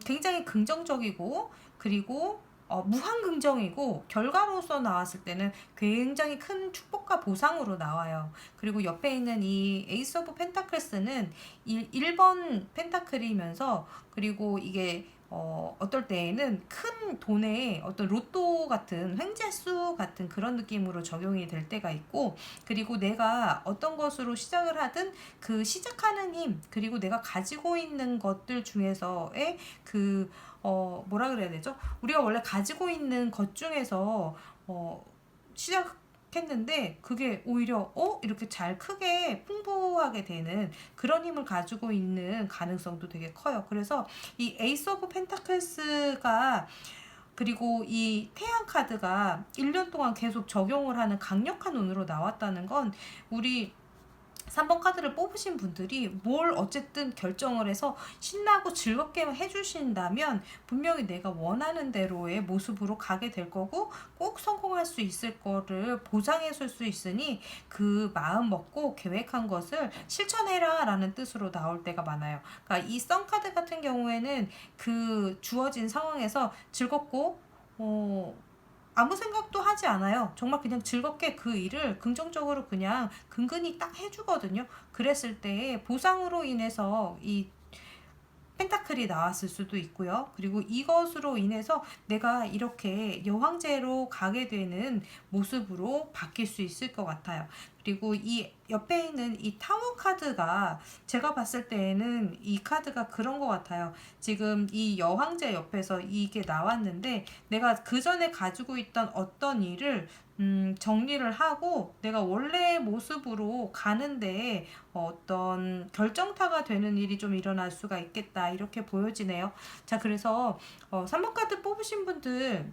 굉장히 긍정적이고 그리고 무한긍정이고 결과로서 나왔을 때는 굉장히 큰 축복과 보상으로 나와요. 그리고 옆에 있는 이 에이스 오브 펜타클스는 1번 펜타클이면서 그리고 이게 어떨 때에는 큰 돈의 어떤 로또 같은 횡재수 같은 그런 느낌으로 적용이 될 때가 있고 그리고 내가 어떤 것으로 시작을 하든 그 시작하는 힘 그리고 내가 가지고 있는 것들 중에서의 뭐라 그래야 되죠? 우리가 원래 가지고 있는 것 중에서 시작했는데 그게 오히려 이렇게 잘 크게 풍부하게 되는 그런 힘을 가지고 있는 가능성도 되게 커요. 그래서 이 에이스 오브 펜타클스가 그리고 이 태양 카드가 1년 동안 계속 적용을 하는 강력한 운으로 나왔다는 건 우리 3번 카드를 뽑으신 분들이 뭘 어쨌든 결정을 해서 신나고 즐겁게 해주신다면 분명히 내가 원하는 대로의 모습으로 가게 될 거고 꼭 성공할 수 있을 거를 보장해 줄 수 있으니 그 마음 먹고 계획한 것을 실천해라 라는 뜻으로 나올 때가 많아요. 그러니까 이 선 카드 같은 경우에는 그 주어진 상황에서 즐겁고 아무 생각도 하지 않아요. 정말 그냥 즐겁게 그 일을 긍정적으로 그냥 근근히 딱 해주거든요. 그랬을 때 보상으로 인해서 이 펜타클이 나왔을 수도 있고요. 그리고 이것으로 인해서 내가 이렇게 여황제로 가게 되는 모습으로 바뀔 수 있을 것 같아요. 그리고 이 옆에 있는 이 타워 카드가 제가 봤을 때에는 이 카드가 그런 것 같아요. 지금 이 여황제 옆에서 이게 나왔는데 내가 그 전에 가지고 있던 어떤 일을 정리를 하고 내가 원래의 모습으로 가는데 어떤 결정타가 되는 일이 좀 일어날 수가 있겠다 이렇게 보여지네요. 자, 그래서 3번 카드 뽑으신 분들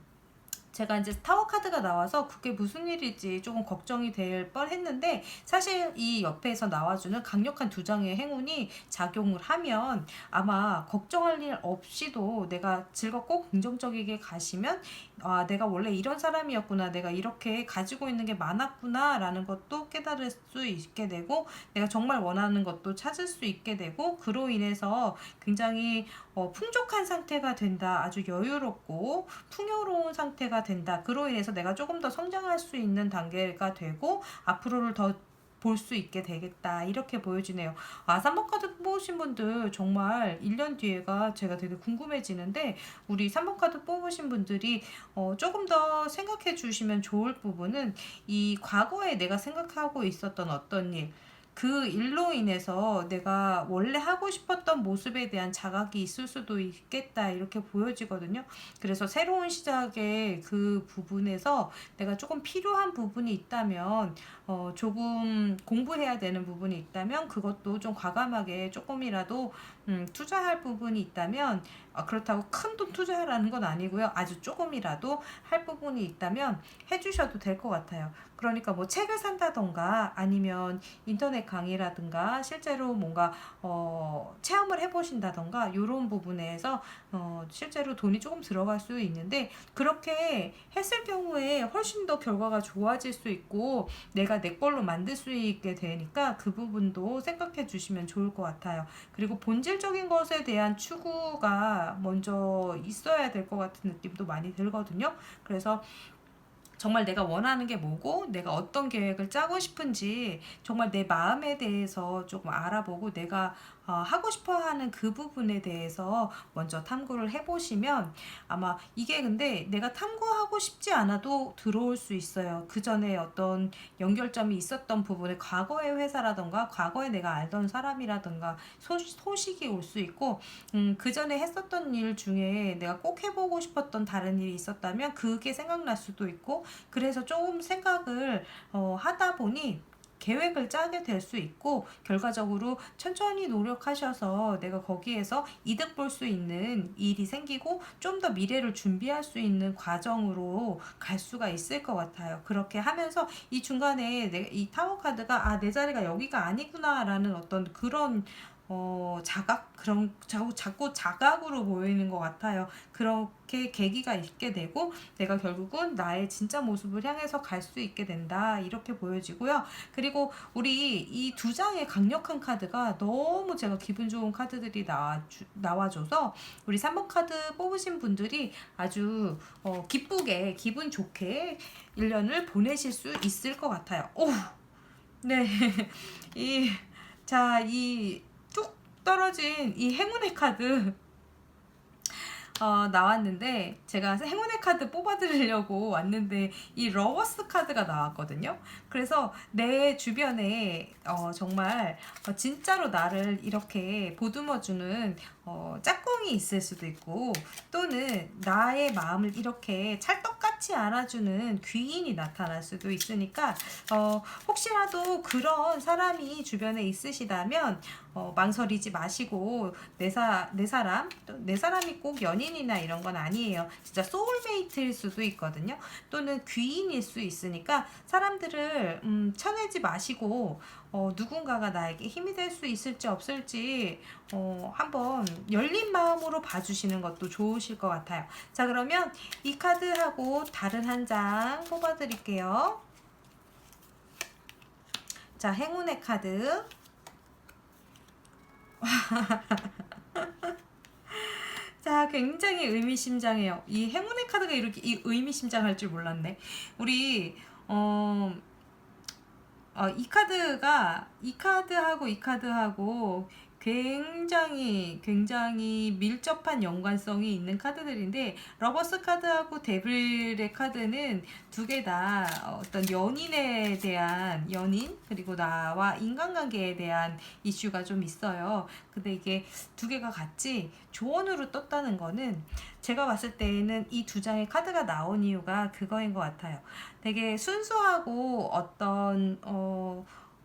제가 이제 타워 카드가 나와서 그게 무슨 일일지 조금 걱정이 될 뻔했는데 사실 이 옆에서 나와주는 강력한 두 장의 행운이 작용을 하면 아마 걱정할 일 없이도 내가 즐겁고 긍정적이게 가시면 아, 내가 원래 이런 사람이었구나, 내가 이렇게 가지고 있는 게 많았구나 라는 것도 깨달을 수 있게 되고 내가 정말 원하는 것도 찾을 수 있게 되고 그로 인해서 굉장히 풍족한 상태가 된다. 아주 여유롭고 풍요로운 상태가 된다. 그로 인해서 내가 조금 더 성장할 수 있는 단계가 되고 앞으로를 더 볼 수 있게 되겠다. 이렇게 보여지네요. 아, 3번 카드 뽑으신 분들 정말 1년 뒤에가 제가 되게 궁금해지는데 우리 3번 카드 뽑으신 분들이 조금 더 생각해 주시면 좋을 부분은 이 과거에 내가 생각하고 있었던 어떤 일 그 일로 인해서 내가 원래 하고 싶었던 모습에 대한 자각이 있을 수도 있겠다 이렇게 보여지거든요. 그래서 새로운 시작의 그 부분에서 내가 조금 필요한 부분이 있다면 조금 공부해야 되는 부분이 있다면 그것도 좀 과감하게 조금이라도 투자할 부분이 있다면 그렇다고 큰 돈 투자하라는 건 아니고요. 아주 조금이라도 할 부분이 있다면 해주셔도 될 것 같아요. 그러니까 뭐 책을 산다던가 아니면 인터넷 강의라든가 실제로 뭔가 체험을 해보신다던가 이런 부분에서 실제로 돈이 조금 들어갈 수 있는데 그렇게 했을 경우에 훨씬 더 결과가 좋아질 수 있고 내가 내 걸로 만들 수 있게 되니까 그 부분도 생각해 주시면 좋을 것 같아요. 그리고 본질적인 것에 대한 추구가 먼저 있어야 될 것 같은 느낌도 많이 들거든요. 그래서 정말 내가 원하는 게 뭐고 내가 어떤 계획을 짜고 싶은지 정말 내 마음에 대해서 조금 알아보고 내가 하고 싶어 하는 그 부분에 대해서 먼저 탐구를 해보시면 아마 이게 근데 내가 탐구하고 싶지 않아도 들어올 수 있어요. 그 전에 어떤 연결점이 있었던 부분에 과거의 회사라던가 과거에 내가 알던 사람이라던가 소식이 올 수 있고 그 전에 했었던 일 중에 내가 꼭 해보고 싶었던 다른 일이 있었다면 그게 생각날 수도 있고 그래서 조금 생각을 하다 보니 계획을 짜게 될 수 있고 결과적으로 천천히 노력하셔서 내가 거기에서 이득 볼 수 있는 일이 생기고 좀 더 미래를 준비할 수 있는 과정으로 갈 수가 있을 것 같아요. 그렇게 하면서 이 중간에 이 타워 카드가 내 자리가 여기가 아니구나 라는 어떤 그런 자각? 자꾸 자각으로 보이는 것 같아요. 그렇게 계기가 있게 되고, 내가 결국은 나의 진짜 모습을 향해서 갈 수 있게 된다. 이렇게 보여지고요. 그리고 우리 이 두 장의 강력한 카드가 너무 제가 기분 좋은 카드들이 나와줘서, 우리 3번 카드 뽑으신 분들이 아주 기쁘게, 기분 좋게 1년을 보내실 수 있을 것 같아요. 오! 네. 이 뚝 떨어진 이 행운의 카드 나왔는데 제가 행운의 카드 뽑아드리려고 왔는데 이 러버스 카드가 나왔거든요. 그래서 내 주변에 정말 진짜로 나를 이렇게 보듬어주는 짝꿍이 있을 수도 있고 또는 나의 마음을 이렇게 찰떡같이 알아주는 귀인이 나타날 수도 있으니까 혹시라도 그런 사람이 주변에 있으시다면 망설이지 마시고 내 사람이 꼭 연인이나 이런 건 아니에요. 진짜 소울메이트일 수도 있거든요. 또는 귀인일 수 있으니까 사람들을 쳐내지 마시고 누군가가 나에게 힘이 될 수 있을지 없을지 한번 열린 마음으로 봐주시는 것도 좋으실 것 같아요. 자, 그러면 이 카드하고 다른 한 장 뽑아드릴게요. 자, 행운의 카드. 자, 굉장히 의미심장해요. 이 행운의 카드가 이렇게 의미심장할 줄 몰랐네. 우리 이 카드하고 이 카드하고 굉장히 밀접한 연관성이 있는 카드들인데, 러버스 카드하고 데빌의 카드는 두 개 다 어떤 연인에 대한, 연인 그리고 나와 인간관계에 대한 이슈가 좀 있어요. 근데 이게 두 개가 같이 조언으로 떴다는 거는, 제가 봤을 때에는 이 두 장의 카드가 나온 이유가 그거인 것 같아요. 되게 순수하고 어떤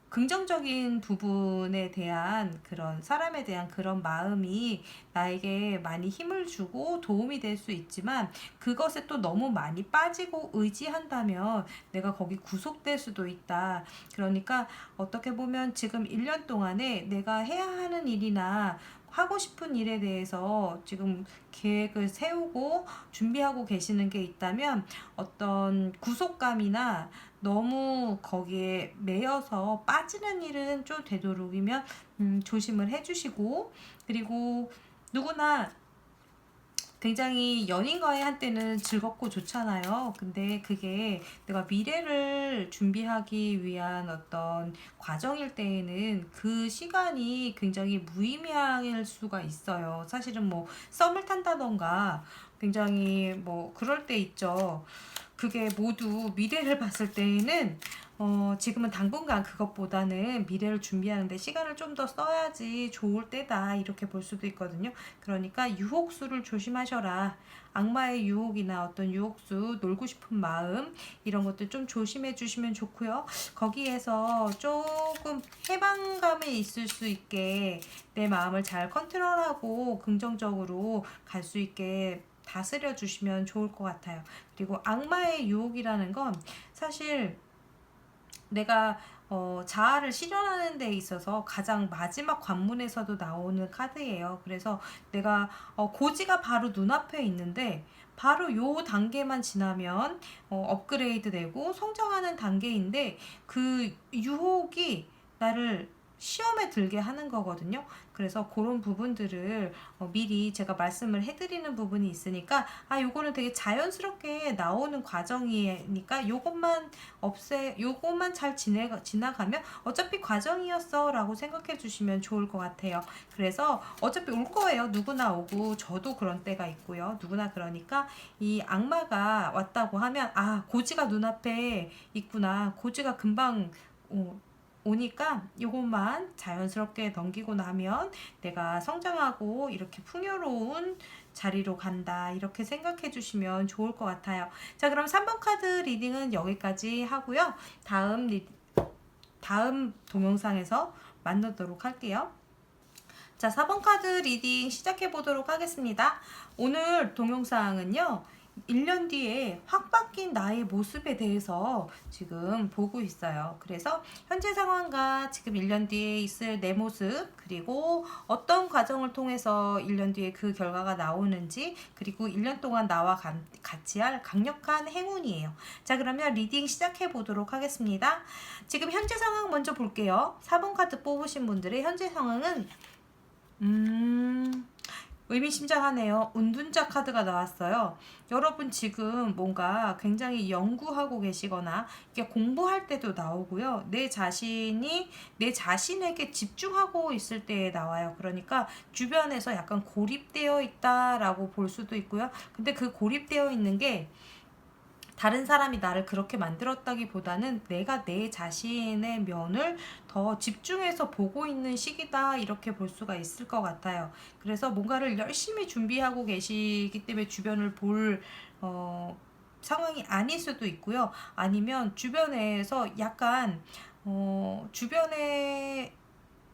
긍정적인 부분에 대한, 그런 사람에 대한 그런 마음이 나에게 많이 힘을 주고 도움이 될 수 있지만, 그것에 또 너무 많이 빠지고 의지한다면 내가 거기 구속될 수도 있다. 그러니까 어떻게 보면 지금 1년 동안에 내가 해야 하는 일이나 하고 싶은 일에 대해서 지금 계획을 세우고 준비하고 계시는 게 있다면, 어떤 구속감이나 너무 거기에 매여서 빠지는 일은 좀 되도록이면 조심을 해주시고, 그리고 누구나 굉장히 연인과의 한때는 즐겁고 좋잖아요. 근데 그게 내가 미래를 준비하기 위한 어떤 과정일 때에는 그 시간이 굉장히 무의미할 수가 있어요. 사실은 뭐 썸을 탄다던가 굉장히 뭐 그럴 때 있죠. 그게 모두 미래를 봤을 때에는 지금은 당분간 그것보다는 미래를 준비하는데 시간을 좀 더 써야지 좋을 때다, 이렇게 볼 수도 있거든요. 그러니까 유혹수를 조심하셔라. 악마의 유혹이나 어떤 유혹수, 놀고 싶은 마음, 이런 것들 좀 조심해 주시면 좋고요. 거기에서 조금 해방감이 있을 수 있게 내 마음을 잘 컨트롤하고 긍정적으로 갈 수 있게 다스려 주시면 좋을 것 같아요. 그리고 악마의 유혹이라는 건 사실 내가 자아를 실현하는 데 있어서 가장 마지막 관문에서도 나오는 카드예요. 그래서 내가 고지가 바로 눈앞에 있는데, 바로 요 단계만 지나면 업그레이드 되고 성장하는 단계인데, 그 유혹이 나를 시험에 들게 하는 거거든요. 그래서 그런 부분들을 미리 제가 말씀을 해드리는 부분이 있으니까, 요거는 되게 자연스럽게 나오는 과정이니까 요것만 잘 지나가면 어차피 과정이었어 라고 생각해 주시면 좋을 것 같아요. 그래서 어차피 올 거예요. 누구나 오고, 저도 그런 때가 있고요. 누구나. 그러니까 이 악마가 왔다고 하면, 고지가 눈앞에 있구나, 고지가 금방 오니까 요것만 자연스럽게 넘기고 나면 내가 성장하고 이렇게 풍요로운 자리로 간다, 이렇게 생각해 주시면 좋을 것 같아요. 자, 그럼 3번 카드 리딩은 여기까지 하고요. 다음 동영상에서 만나도록 할게요. 자, 4번 카드 리딩 시작해 보도록 하겠습니다. 오늘 동영상은요, 1년 뒤에 확 바뀐 나의 모습에 대해서 지금 보고 있어요. 그래서 현재 상황과 지금 1년 뒤에 있을 내 모습, 그리고 어떤 과정을 통해서 1년 뒤에 그 결과가 나오는지, 그리고 1년 동안 나와 같이 할 강력한 행운이에요. 자, 그러면 리딩 시작해 보도록 하겠습니다. 지금 현재 상황 먼저 볼게요. 4번 카드 뽑으신 분들의 현재 상황은 의미심장하네요. 운둔자 카드가 나왔어요. 여러분 지금 뭔가 굉장히 연구하고 계시거나 이게 공부할 때도 나오고요. 내 자신에게 집중하고 있을 때 나와요. 그러니까 주변에서 약간 고립되어 있다라고 볼 수도 있고요. 근데 그 고립되어 있는 게 다른 사람이 나를 그렇게 만들었다기보다는 내가 내 자신의 면을 더 집중해서 보고 있는 시기다, 이렇게 볼 수가 있을 것 같아요. 그래서 뭔가를 열심히 준비하고 계시기 때문에 주변을 볼 상황이 아닐 수도 있고요. 아니면 주변에서 약간 주변에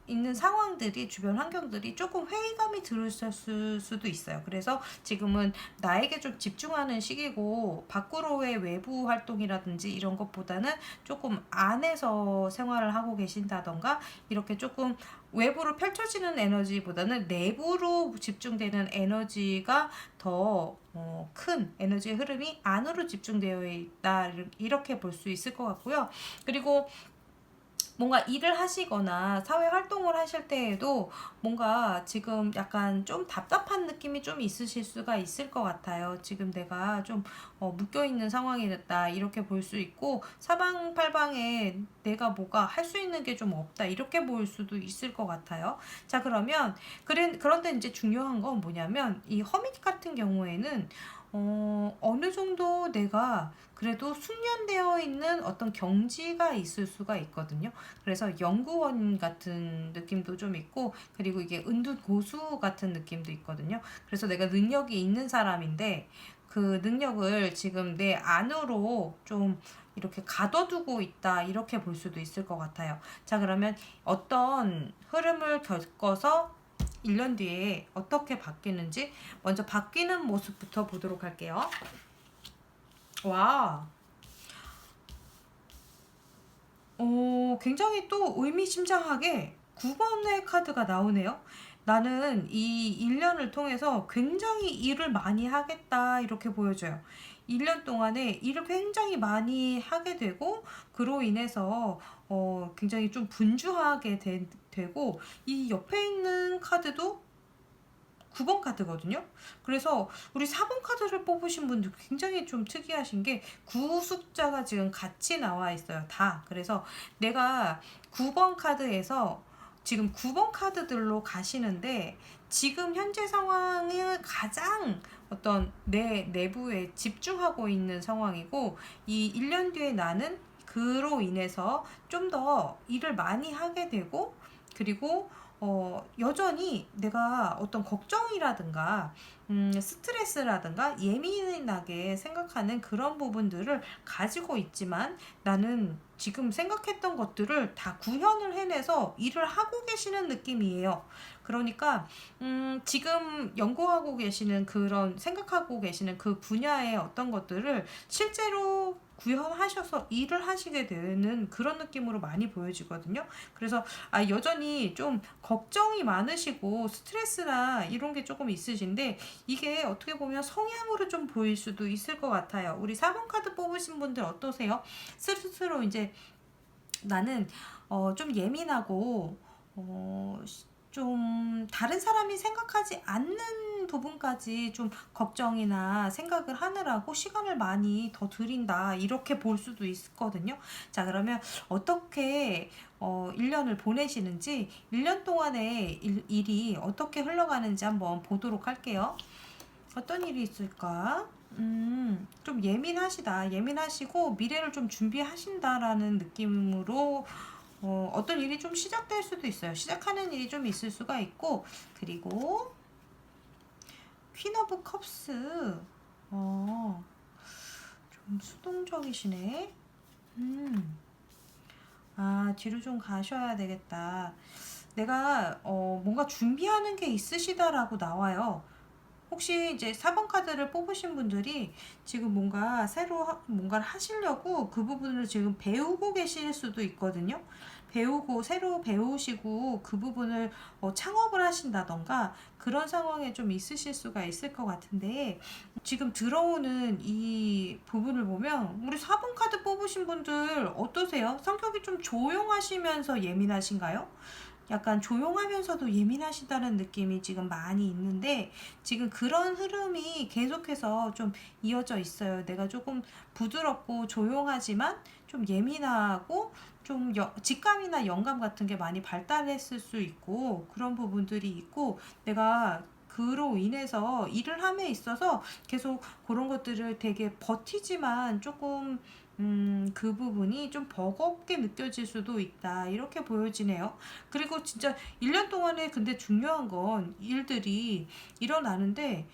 있는 상황들이, 주변 환경들이 조금 회의감이 들었을 수도 있어요. 그래서 지금은 나에게 좀 집중하는 시기고, 밖으로의 외부 활동이라든지 이런 것보다는 조금 안에서 생활을 하고 계신다던가, 이렇게 조금 외부로 펼쳐지는 에너지보다는 내부로 집중되는 에너지가 더 큰 에너지의 흐름이 안으로 집중되어 있다, 이렇게 볼 수 있을 것 같고요. 그리고 뭔가 일을 하시거나 사회 활동을 하실 때에도 뭔가 지금 약간 좀 답답한 느낌이 좀 있으실 수가 있을 것 같아요. 지금 내가 좀 묶여있는 상황이 됐다 이렇게 볼 수 있고, 사방팔방에 내가 뭐가 할 수 있는 게 좀 없다 이렇게 볼 수도 있을 것 같아요. 자, 그러면 그런데 이제 중요한 건 뭐냐면, 이 허밋 같은 경우에는 어느 정도 내가 그래도 숙련되어 있는 어떤 경지가 있을 수가 있거든요. 그래서 연구원 같은 느낌도 좀 있고, 그리고 이게 은둔 고수 같은 느낌도 있거든요. 그래서 내가 능력이 있는 사람인데 그 능력을 지금 내 안으로 좀 이렇게 가둬두고 있다 이렇게 볼 수도 있을 것 같아요. 자, 그러면 어떤 흐름을 겪어서 1년 뒤에 어떻게 바뀌는지 먼저 바뀌는 모습부터 보도록 할게요. 와, 굉장히 또 의미심장하게 9번의 카드가 나오네요. 나는 이 1년을 통해서 굉장히 일을 많이 하겠다 이렇게 보여줘요. 1년 동안에 일을 굉장히 많이 하게 되고, 그로 인해서 굉장히 좀 분주하게 되고, 이 옆에 있는 카드도 9번 카드거든요. 그래서 우리 4번 카드를 뽑으신 분들 굉장히 좀 특이하신 게, 9 숫자가 지금 같이 나와 있어요. 다. 그래서 내가 9번 카드에서 지금 9번 카드들로 가시는데, 지금 현재 상황을 가장 어떤 내 내부에 집중하고 있는 상황이고, 이 1년 뒤에 나는 그로 인해서 좀 더 일을 많이 하게 되고, 그리고 여전히 내가 어떤 걱정이라든가 스트레스라든가 예민하게 생각하는 그런 부분들을 가지고 있지만, 나는 지금 생각했던 것들을 다 구현을 해내서 일을 하고 계시는 느낌이에요. 그러니까 지금 연구하고 계시는, 그런 생각하고 계시는 그 분야의 어떤 것들을 실제로 구현하셔서 일을 하시게 되는 그런 느낌으로 많이 보여지거든요. 그래서 여전히 좀 걱정이 많으시고 스트레스나 이런 게 조금 있으신데, 이게 어떻게 보면 성향으로 좀 보일 수도 있을 것 같아요. 우리 4번 카드 뽑으신 분들 어떠세요? 스스로 이제 나는 좀 예민하고 좀 다른 사람이 생각하지 않는 부분까지 좀 걱정이나 생각을 하느라고 시간을 많이 더 들인다 이렇게 볼 수도 있거든요. 자, 그러면 어떻게 1년을 보내시는지, 1년 동안의 일이 어떻게 흘러가는지 한번 보도록 할게요. 어떤 일이 있을까? 좀 예민하시고 미래를 좀 준비하신다라는 느낌으로 어떤 일이 좀 시작될 수도 있어요. 시작하는 일이 좀 있을 수가 있고, 그리고 퀸 오브 컵스, 좀 수동적이시네. 뒤로 좀 가셔야 되겠다. 내가 뭔가 준비하는 게 있으시다라고 나와요. 혹시 이제 4번 카드를 뽑으신 분들이 지금 뭔가 새로 뭔가를 하시려고 그 부분을 지금 배우고 계실 수도 있거든요. 새로 배우시고 그 부분을 창업을 하신다던가 그런 상황에 좀 있으실 수가 있을 것 같은데, 지금 들어오는 이 부분을 보면 우리 4번 카드 뽑으신 분들 어떠세요? 성격이 좀 조용하시면서 예민하신가요? 약간 조용하면서도 예민하시다는 느낌이 지금 많이 있는데, 지금 그런 흐름이 계속해서 좀 이어져 있어요. 내가 조금 부드럽고 조용하지만 좀 예민하고 좀 직감이나 영감 같은 게 많이 발달했을 수 있고, 그런 부분들이 있고, 내가 그로 인해서 일을 함에 있어서 계속 그런 것들을 되게 버티지만 조금 그 부분이 좀 버겁게 느껴질 수도 있다 이렇게 보여지네요. 그리고 진짜 1년 동안에 근데 중요한 건 일들이 일어나는데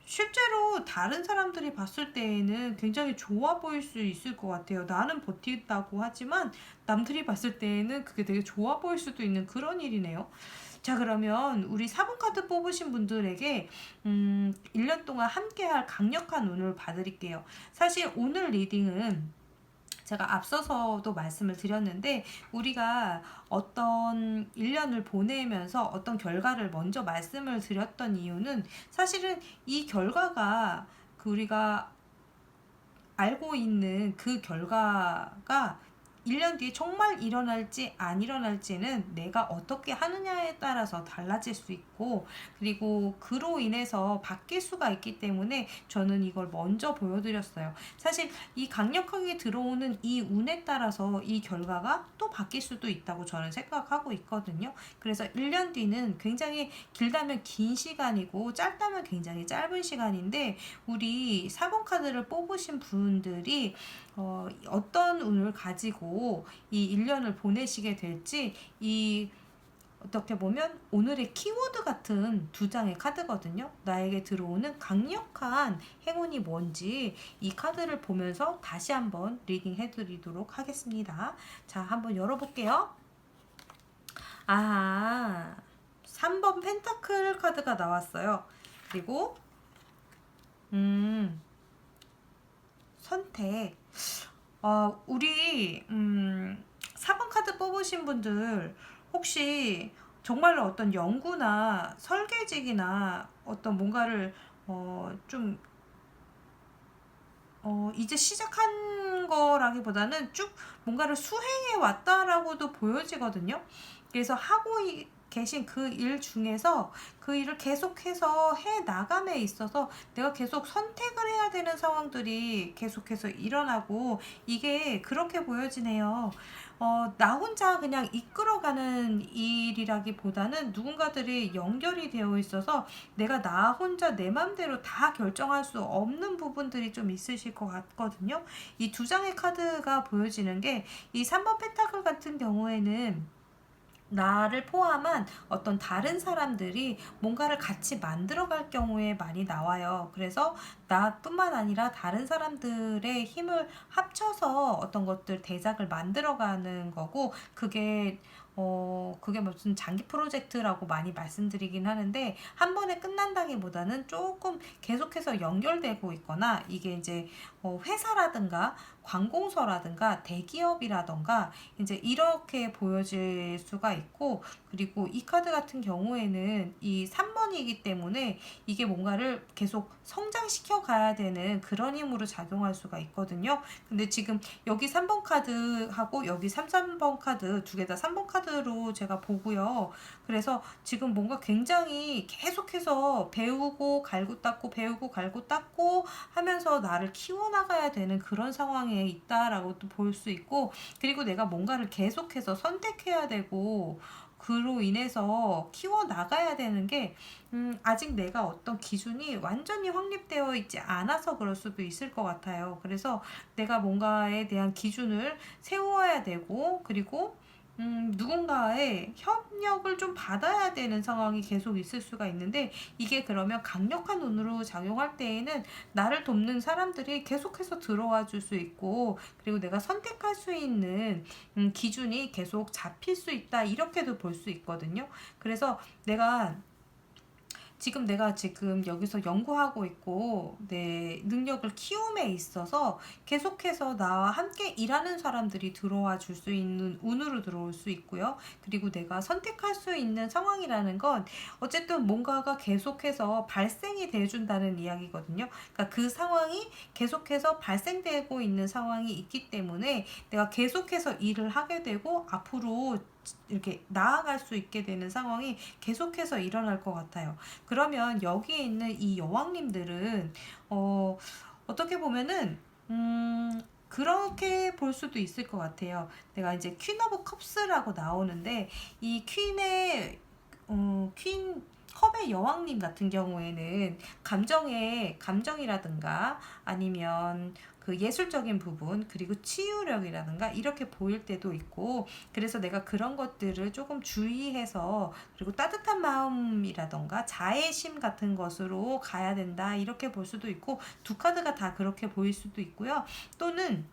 실제로 다른 사람들이 봤을 때에는 굉장히 좋아 보일 수 있을 것 같아요. 나는 버티다고 하지만 남들이 봤을 때에는 그게 되게 좋아 보일 수도 있는 그런 일이네요. 자, 그러면 우리 4번 카드 뽑으신 분들에게 1년 동안 함께할 강력한 운을 봐드릴게요. 사실 오늘 리딩은 제가 앞서서도 말씀을 드렸는데, 우리가 어떤 1년을 보내면서 어떤 결과를 먼저 말씀을 드렸던 이유는, 사실은 이 결과가 우리가 알고 있는 그 결과가 1년 뒤에 정말 일어날지 안 일어날지는 내가 어떻게 하느냐에 따라서 달라질 수 있고, 그리고 그로 인해서 바뀔 수가 있기 때문에 저는 이걸 먼저 보여드렸어요. 사실 이 강력하게 들어오는 이 운에 따라서 이 결과가 또 바뀔 수도 있다고 저는 생각하고 있거든요. 그래서 1년 뒤는 굉장히 길다면 긴 시간이고 짧다면 굉장히 짧은 시간인데, 우리 4번 카드를 뽑으신 분들이 어떤 운을 가지고 이 1년을 보내시게 될지, 이 어떻게 보면 오늘의 키워드 같은 두 장의 카드거든요. 나에게 들어오는 강력한 행운이 뭔지 이 카드를 보면서 다시 한번 리딩 해드리도록 하겠습니다. 자, 한번 열어볼게요. 아, 3번 펜타클 카드가 나왔어요. 그리고 선택. 우리 4번 카드 뽑으신 분들 혹시 정말로 어떤 연구나 설계직이나 어떤 뭔가를 좀 이제 시작한 거라기보다는 쭉 뭔가를 수행해 왔다라고도 보여지거든요. 그래서 하고 계신 그 일 중에서 그 일을 계속해서 해 나감에 있어서 내가 계속 선택을 해야 되는 상황들이 계속해서 일어나고, 이게 그렇게 보여지네요. 나 혼자 그냥 이끌어가는 일이라기보다는 누군가들이 연결이 되어 있어서 내가 나 혼자 내 맘대로 다 결정할 수 없는 부분들이 좀 있으실 것 같거든요. 이 두 장의 카드가 보여지는 게, 이 3번 펜타클 같은 경우에는 나를 포함한 어떤 다른 사람들이 뭔가를 같이 만들어갈 경우에 많이 나와요. 그래서 나뿐만 아니라 다른 사람들의 힘을 합쳐서 어떤 것들 대작을 만들어가는 거고, 그게 무슨 장기 프로젝트라고 많이 말씀드리긴 하는데, 한 번에 끝난다기보다는 조금 계속해서 연결되고 있거나, 이게 이제 회사라든가 관공서라든가 대기업이라던가 이제 이렇게 보여질 수가 있고, 그리고 이 카드 같은 경우에는 이 3번이기 때문에 이게 뭔가를 계속 성장시켜 가야 되는 그런 힘으로 작용할 수가 있거든요. 근데 지금 여기 3번 카드하고 여기 3번 카드 두 개 다 3번 카드로 제가 보고요. 그래서 지금 뭔가 굉장히 계속해서 배우고 갈고 닦고 배우고 갈고 닦고 하면서 나를 키워나가야 되는 그런 상황에 있다라고 또 볼 수 있고, 그리고 내가 뭔가를 계속해서 선택해야 되고 그로 인해서 키워나가야 되는 게, 아직 내가 어떤 기준이 완전히 확립되어 있지 않아서 그럴 수도 있을 것 같아요. 그래서 내가 뭔가에 대한 기준을 세워야 되고, 그리고 누군가의 협력을 좀 받아야 되는 상황이 계속 있을 수가 있는데, 이게 그러면 강력한 운으로 작용할 때에는 나를 돕는 사람들이 계속해서 들어와 줄 수 있고, 그리고 내가 선택할 수 있는 기준이 계속 잡힐 수 있다, 이렇게도 볼 수 있거든요. 그래서 내가 지금 여기서 연구하고 있고 내 능력을 키움에 있어서 계속해서 나와 함께 일하는 사람들이 들어와 줄 수 있는 운으로 들어올 수 있고요. 그리고 내가 선택할 수 있는 상황이라는 건 어쨌든 뭔가가 계속해서 발생이 돼준다는 이야기거든요. 그러니까 그 상황이 계속해서 발생되고 있는 상황이 있기 때문에 내가 계속해서 일을 하게 되고 앞으로 이렇게 나아갈 수 있게 되는 상황이 계속해서 일어날 것 같아요. 그러면 여기에 있는 이 여왕님들은 어떻게 보면은 그렇게 볼 수도 있을 것 같아요. 내가 이제 퀸 오브 컵스라고 나오는데, 이 퀸 컵의 여왕님 같은 경우에는 감정이라든가 아니면 그 예술적인 부분, 그리고 치유력이라든가 이렇게 보일 때도 있고, 그래서 내가 그런 것들을 조금 주의해서, 그리고 따뜻한 마음이라던가 자애심 같은 것으로 가야 된다, 이렇게 볼 수도 있고, 두 카드가 다 그렇게 보일 수도 있고요. 또는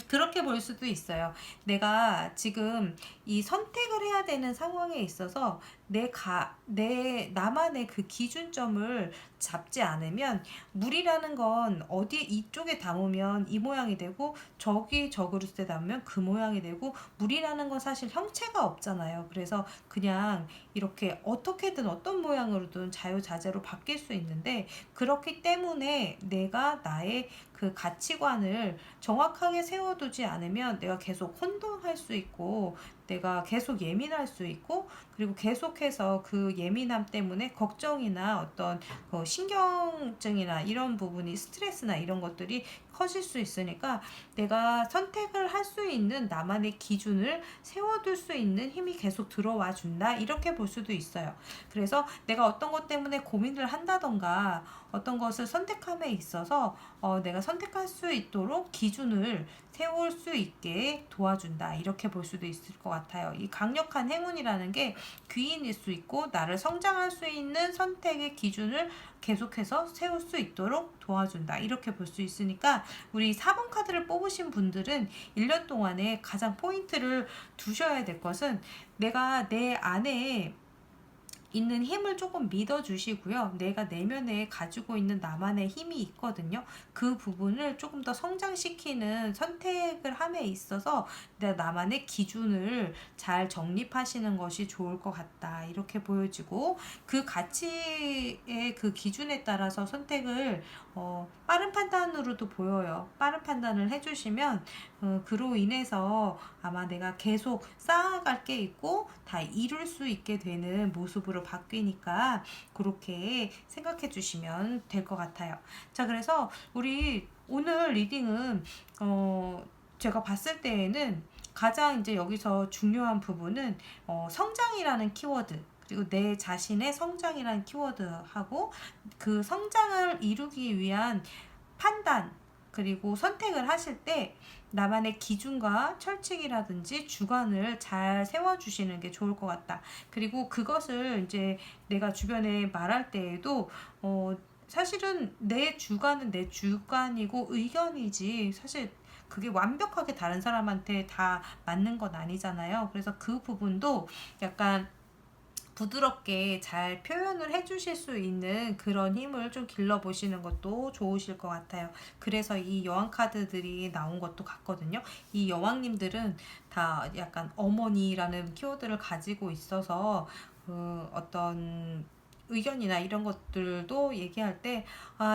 그렇게 볼 수도 있어요. 내가 지금 이 선택을 해야 되는 상황에 있어서 나만의 그 기준점을 잡지 않으면, 물이라는 건 어디 이쪽에 담으면 이 모양이 되고 저기 저 그릇에 담으면 그 모양이 되고, 물이라는 건 사실 형체가 없잖아요. 그래서 그냥 이렇게 어떻게든 어떤 모양으로든 자유자재로 바뀔 수 있는데, 그렇기 때문에 내가 나의 그 가치관을 정확하게 세워두지 않으면 내가 계속 혼동할 수 있고, 내가 계속 예민할 수 있고, 그리고 계속해서 그 예민함 때문에 걱정이나 어떤 신경증이나 이런 부분이, 스트레스나 이런 것들이 커질 수 있으니까, 내가 선택을 할 수 있는 나만의 기준을 세워둘 수 있는 힘이 계속 들어와 준다, 이렇게 볼 수도 있어요. 그래서 내가 어떤 것 때문에 고민을 한다던가, 어떤 것을 선택함에 있어서 내가 선택할 수 있도록 기준을 세울 수 있게 도와준다, 이렇게 볼 수도 있을 것 같아요. 이 강력한 행운이라는 게 귀인일 수 있고, 나를 성장할 수 있는 선택의 기준을 계속해서 세울 수 있도록 도와준다, 이렇게 볼 수 있으니까, 우리 4번 카드를 뽑으신 분들은 1년 동안에 가장 포인트를 두셔야 될 것은, 내가 내 안에 있는 힘을 조금 믿어주시고요. 내가 내면에 가지고 있는 나만의 힘이 있거든요. 그 부분을 조금 더 성장시키는 선택을 함에 있어서 나만의 기준을 잘 정립하시는 것이 좋을 것 같다, 이렇게 보여지고, 그 가치의 그 기준에 따라서 선택을 빠른 판단으로도 보여요. 빠른 판단을 해주시면 그로 인해서 아마 내가 계속 쌓아갈 게 있고 다 이룰 수 있게 되는 모습으로 바뀌니까, 그렇게 생각해 주시면 될 것 같아요. 자, 그래서 우리 오늘 리딩은 제가 봤을 때에는 가장 이제 여기서 중요한 부분은 성장이라는 키워드, 그리고 내 자신의 성장이라는 키워드하고, 그 성장을 이루기 위한 판단, 그리고 선택을 하실 때 나만의 기준과 철칙이라든지 주관을 잘 세워주시는 게 좋을 것 같다. 그리고 그것을 이제 내가 주변에 말할 때에도 사실은 내 주관은 내 주관이고 의견이지, 사실 그게 완벽하게 다른 사람한테 다 맞는 건 아니잖아요. 그래서 그 부분도 약간 부드럽게 잘 표현을 해주실 수 있는 그런 힘을 좀 길러보시는 것도 좋으실 것 같아요. 그래서 이 여왕 카드들이 나온 것도 같거든요. 이 여왕님들은 다 약간 어머니라는 키워드를 가지고 있어서 어떤 의견이나 이런 것들도 얘기할 때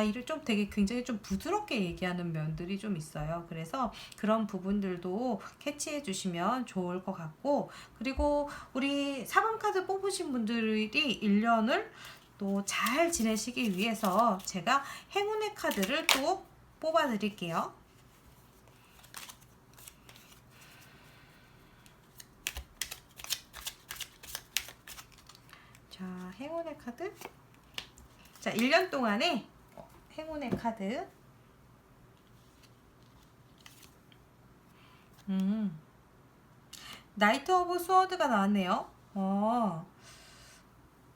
이를 좀 되게 굉장히 좀 부드럽게 얘기하는 면들이 좀 있어요. 그래서 그런 부분들도 캐치해 주시면 좋을 것 같고, 그리고 우리 4번 카드 뽑으신 분들이 1년을 또 잘 지내시기 위해서 제가 행운의 카드를 또 뽑아 드릴게요. 자, 행운의 카드. 자, 1년 동안에 행운의 카드. 나이트 오브 스워드가 나왔네요.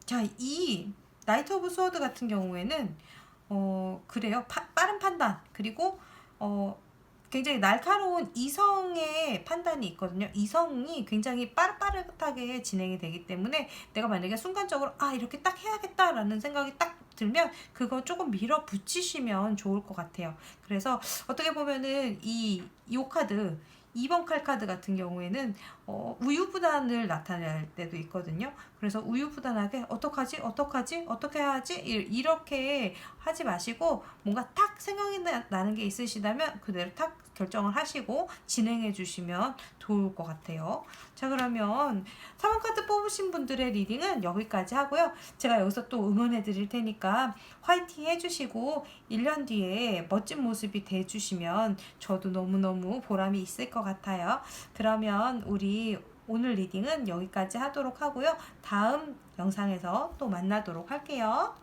자, 이 나이트 오브 스워드 같은 경우에는 그래요. 빠른 판단, 그리고 굉장히 날카로운 이성의 판단이 있거든요. 이성이 굉장히 빠릿빠릿하게 진행이 되기 때문에, 내가 만약에 순간적으로 이렇게 딱 해야겠다라는 생각이 딱 들면 그거 조금 밀어붙이시면 좋을 것 같아요. 그래서 어떻게 보면은 이 카드, 2번 칼 카드 같은 경우에는 우유부단을 나타낼 때도 있거든요. 그래서 우유부단하게 어떡하지? 어떻게 해야지? 이렇게 하지 마시고, 뭔가 딱 생각이 나는 게 있으시다면 그대로 딱 결정을 하시고 진행해 주시면 좋을 것 같아요. 자, 그러면 3번 카드 뽑으신 분들의 리딩은 여기까지 하고요. 제가 여기서 또 응원해 드릴 테니까 화이팅 해주시고 1년 뒤에 멋진 모습이 돼주시면 저도 너무너무 보람이 있을 것 같아요. 그러면 우리 오늘 리딩은 여기까지 하도록 하고요. 다음 영상에서 또 만나도록 할게요.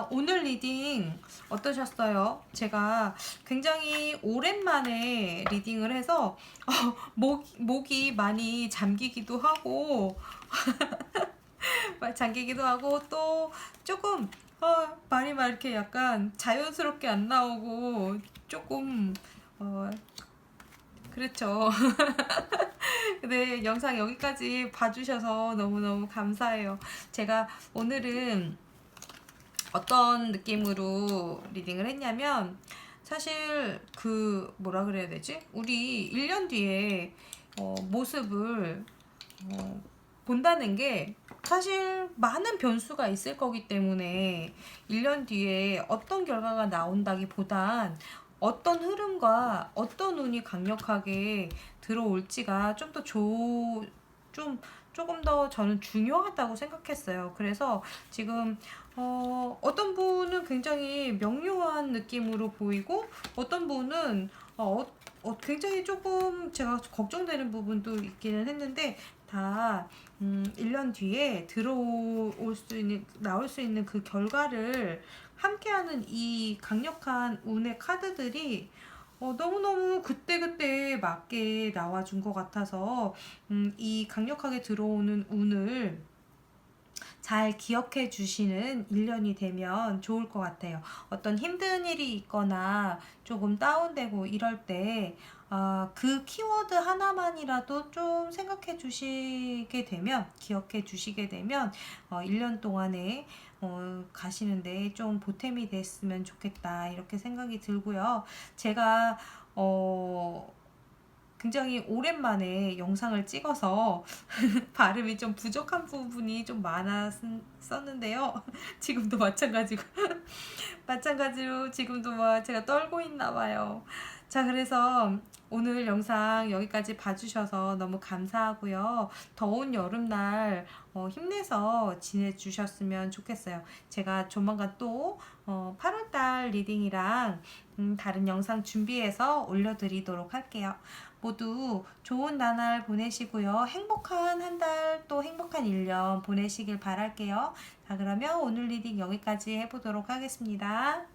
오늘 리딩 어떠셨어요? 제가 굉장히 오랜만에 리딩을 해서 목이 많이 잠기기도 하고 또 조금 말이 막 이렇게 약간 자연스럽게 안 나오고 조금 그렇죠. 네, 영상 여기까지 봐주셔서 너무너무 감사해요. 제가 오늘은 어떤 느낌으로 리딩을 했냐면, 사실 그 뭐라 그래야 되지? 우리 1년 뒤에 모습을 본다는 게 사실 많은 변수가 있을 거기 때문에 1년 뒤에 어떤 결과가 나온다기보단 어떤 흐름과 어떤 운이 강력하게 들어올지가 좀 더 좀 조금 더 저는 중요하다고 생각했어요. 그래서 지금 어떤 분은 굉장히 명료한 느낌으로 보이고 어떤 분은 굉장히 조금 제가 걱정되는 부분도 있기는 했는데 다 1년 뒤에 들어올 수 있는 나올 수 있는 그 결과를 함께하는 이 강력한 운의 카드들이 너무너무 그때그때 맞게 나와준 것 같아서 이 강력하게 들어오는 운을 잘 기억해 주시는 1년이 되면 좋을 것 같아요. 어떤 힘든 일이 있거나 조금 다운되고 이럴 때, 그 키워드 하나만이라도 좀 생각해 주시게 되면, 기억해 주시게 되면, 1년 동안에 가시는데 좀 보탬이 됐으면 좋겠다. 이렇게 생각이 들고요. 제가, 굉장히 오랜만에 영상을 찍어서 발음이 좀 부족한 부분이 좀 많았었는데요. 지금도 마찬가지로 지금도 막 제가 떨고 있나 봐요. 자, 그래서 오늘 영상 여기까지 봐주셔서 너무 감사하고요. 더운 여름날 힘내서 지내주셨으면 좋겠어요. 제가 조만간 또 8월달 리딩이랑 다른 영상 준비해서 올려드리도록 할게요. 모두 좋은 나날 보내시고요. 행복한 한 달 또 행복한 1년 보내시길 바랄게요. 자, 그러면 오늘 리딩 여기까지 해보도록 하겠습니다.